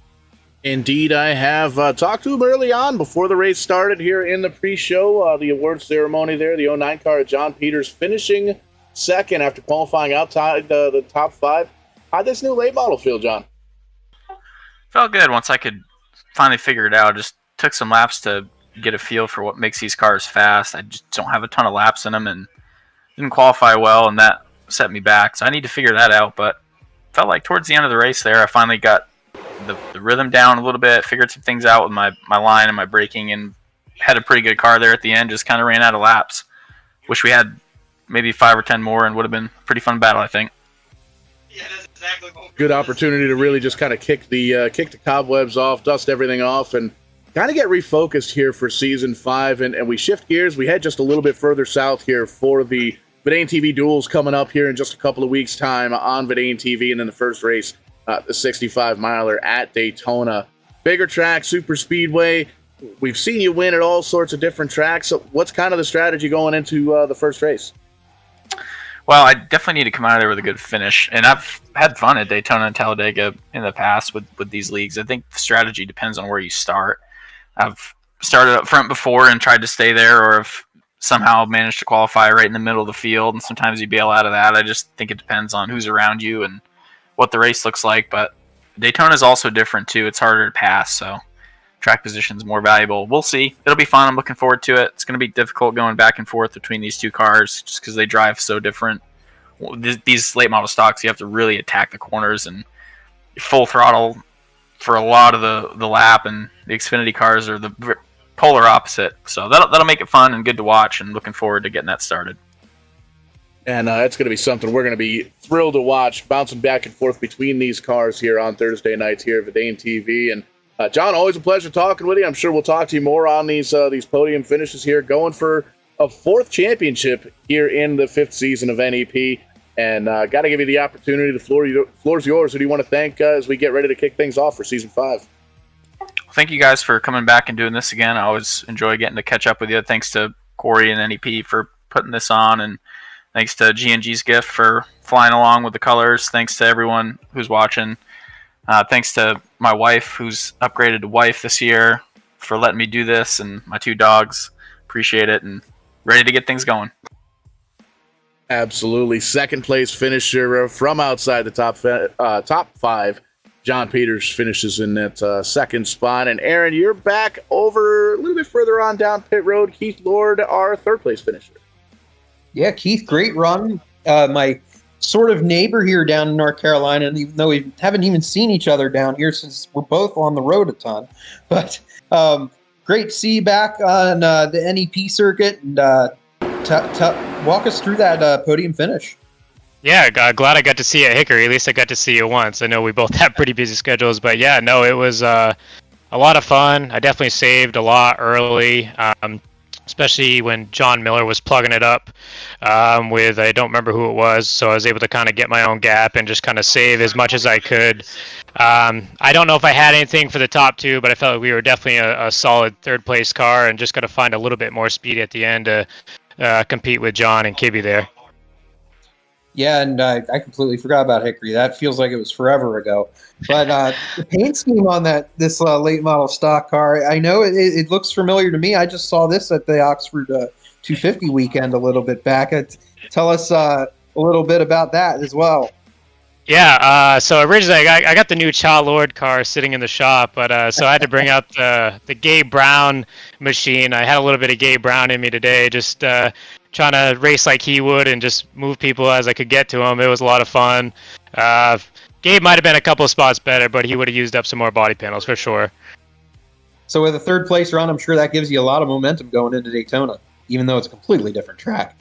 Indeed, I have talked to him early on before the race started here in the pre-show, the award ceremony there. The 09 car, John Peters, finishing second after qualifying outside the top 5. How'd this new late model feel, John? Felt good once I could finally figure it out. Just took some laps to get a feel for what makes these cars fast. I just don't have a ton of laps in them and didn't qualify well, and that set me back. So I need to figure that out, but felt like towards the end of the race there, I finally got the rhythm down a little bit, figured some things out with my line and my braking, and had a pretty good car there at the end, just kind of ran out of laps. Wish we had maybe 5 or 10 more and would have been a pretty fun battle, I think. Yeah, that's exactly good opportunity to really just kind of kick the cobwebs off, dust everything off, and kind of get refocused here for Season 5. And we shift gears. We head just a little bit further south here for the Vidane TV duels coming up here in just a couple of weeks' time on Vidane TV, and then the first race, the 65-miler at Daytona. Bigger track, super speedway. We've seen you win at all sorts of different tracks. So what's kind of the strategy going into the first race? Well, I definitely need to come out of there with a good finish. And I've had fun at Daytona and Talladega in the past with these leagues. I think the strategy depends on where you start. I've started up front before and tried to stay there, or if somehow managed to qualify right in the middle of the field, and sometimes you bail out of that. I just think it depends on who's around you and what the race looks like. But Daytona is also different too. It's harder to pass, so track position is more valuable. We'll see. It'll be fun. I'm looking forward to it. It's going to be difficult going back and forth between these two cars just because they drive so different. These late model stocks, you have to really attack the corners and full throttle for a lot of the lap, and the Xfinity cars are the polar opposite. So that'll make it fun and good to watch, and looking forward to getting that started. And it's going to be something we're going to be thrilled to watch, bouncing back and forth between these cars here on Thursday nights here at Vidane TV. And John, always a pleasure talking with you. I'm sure we'll talk to you more on these podium finishes here, going for a 4th championship here in the 5th season of NEP. And got to give you the opportunity. The floor's yours. Who do you want to thank as we get ready to kick things off for Season 5? Thank you guys for coming back and doing this again. I always enjoy getting to catch up with you. Thanks to Corey and NEP for putting this on, and thanks to G&G's Gift for flying along with the colors. Thanks to everyone who's watching. Thanks to my wife, who's upgraded to wife this year, for letting me do this, and my 2 dogs. Appreciate it, and ready to get things going. Absolutely. Second place finisher from outside the top 5. John Peters finishes in that second spot. And Aaron, you're back over a little bit further on down pit road. Keith Lord, our 3rd place finisher. Yeah, Keith, great run. My sort of neighbor here down in North Carolina, and even though we haven't even seen each other down here since we're both on the road a ton. But great to see you back on the NEP circuit, and walk us through that podium finish. Yeah, glad I got to see you at Hickory. At least I got to see you once. I know we both have pretty busy schedules, but yeah, no, it was a lot of fun. I definitely saved a lot early, especially when John Miller was plugging it up with, I don't remember who it was, so I was able to kind of get my own gap and just kind of save as much as I could. I don't know if I had anything for the top 2, but I felt like we were definitely a solid 3rd place car, and just got to find a little bit more speed at the end to compete with John and Kibbe there. Yeah, and I completely forgot about Hickory. That feels like it was forever ago. But the paint scheme on this late model stock car, I know it looks familiar to me. I just saw this at the Oxford 250 weekend a little bit back. Tell us a little bit about that as well. Yeah, so originally I got the new Cha Lord car sitting in the shop, but so I had to bring out the Gabe Brown machine. I had a little bit of Gabe Brown in me today, just trying to race like he would and just move people as I could get to him. It was a lot of fun. Gabe might have been a couple of spots better, but he would have used up some more body panels for sure. So with a third place run, I'm sure that gives you a lot of momentum going into Daytona, even though it's a completely different track.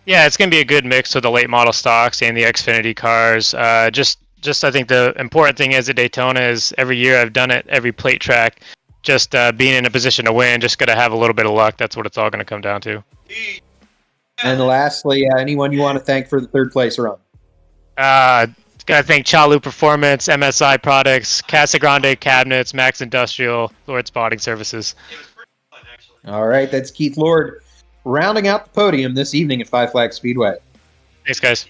Yeah, it's going to be a good mix of the late model stocks and the Xfinity cars. Just I think the important thing is at Daytona is every year I've done it, every plate track, just being in a position to win, just got to have a little bit of luck. That's what it's all going to come down to. And lastly, anyone you want to thank for the third place run? Got to thank Chalu Performance, MSI Products, Casa Grande Cabinets, Max Industrial, Lord Spotting Services. All right, that's Keith Lord rounding out the podium this evening at Five Flags Speedway. Thanks, guys.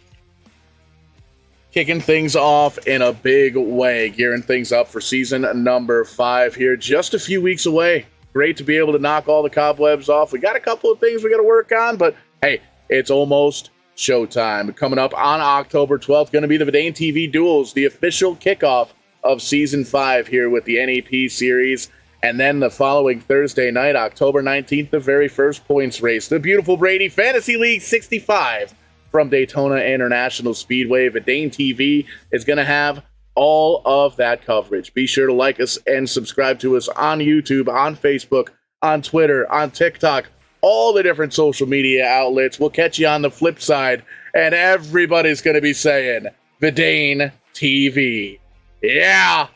Kicking things off in a big way, gearing things up for season number 5 here, just a few weeks away. Great to be able to knock all the cobwebs off. We got a couple of things we got to work on, but hey, it's almost showtime. Coming up on October 12th, going to be the Vidane TV Duels, the official kickoff of season 5 here with the NEP series. And then the following Thursday night, October 19th, the very first points race, the beautiful Brady Fantasy League 65 from Daytona International Speedway. Vidane TV is going to have all of that coverage. Be sure to like us and subscribe to us on YouTube, on Facebook, on Twitter, on TikTok, all the different social media outlets. We'll catch you on the flip side, and everybody's going to be saying Vidane TV. Yeah!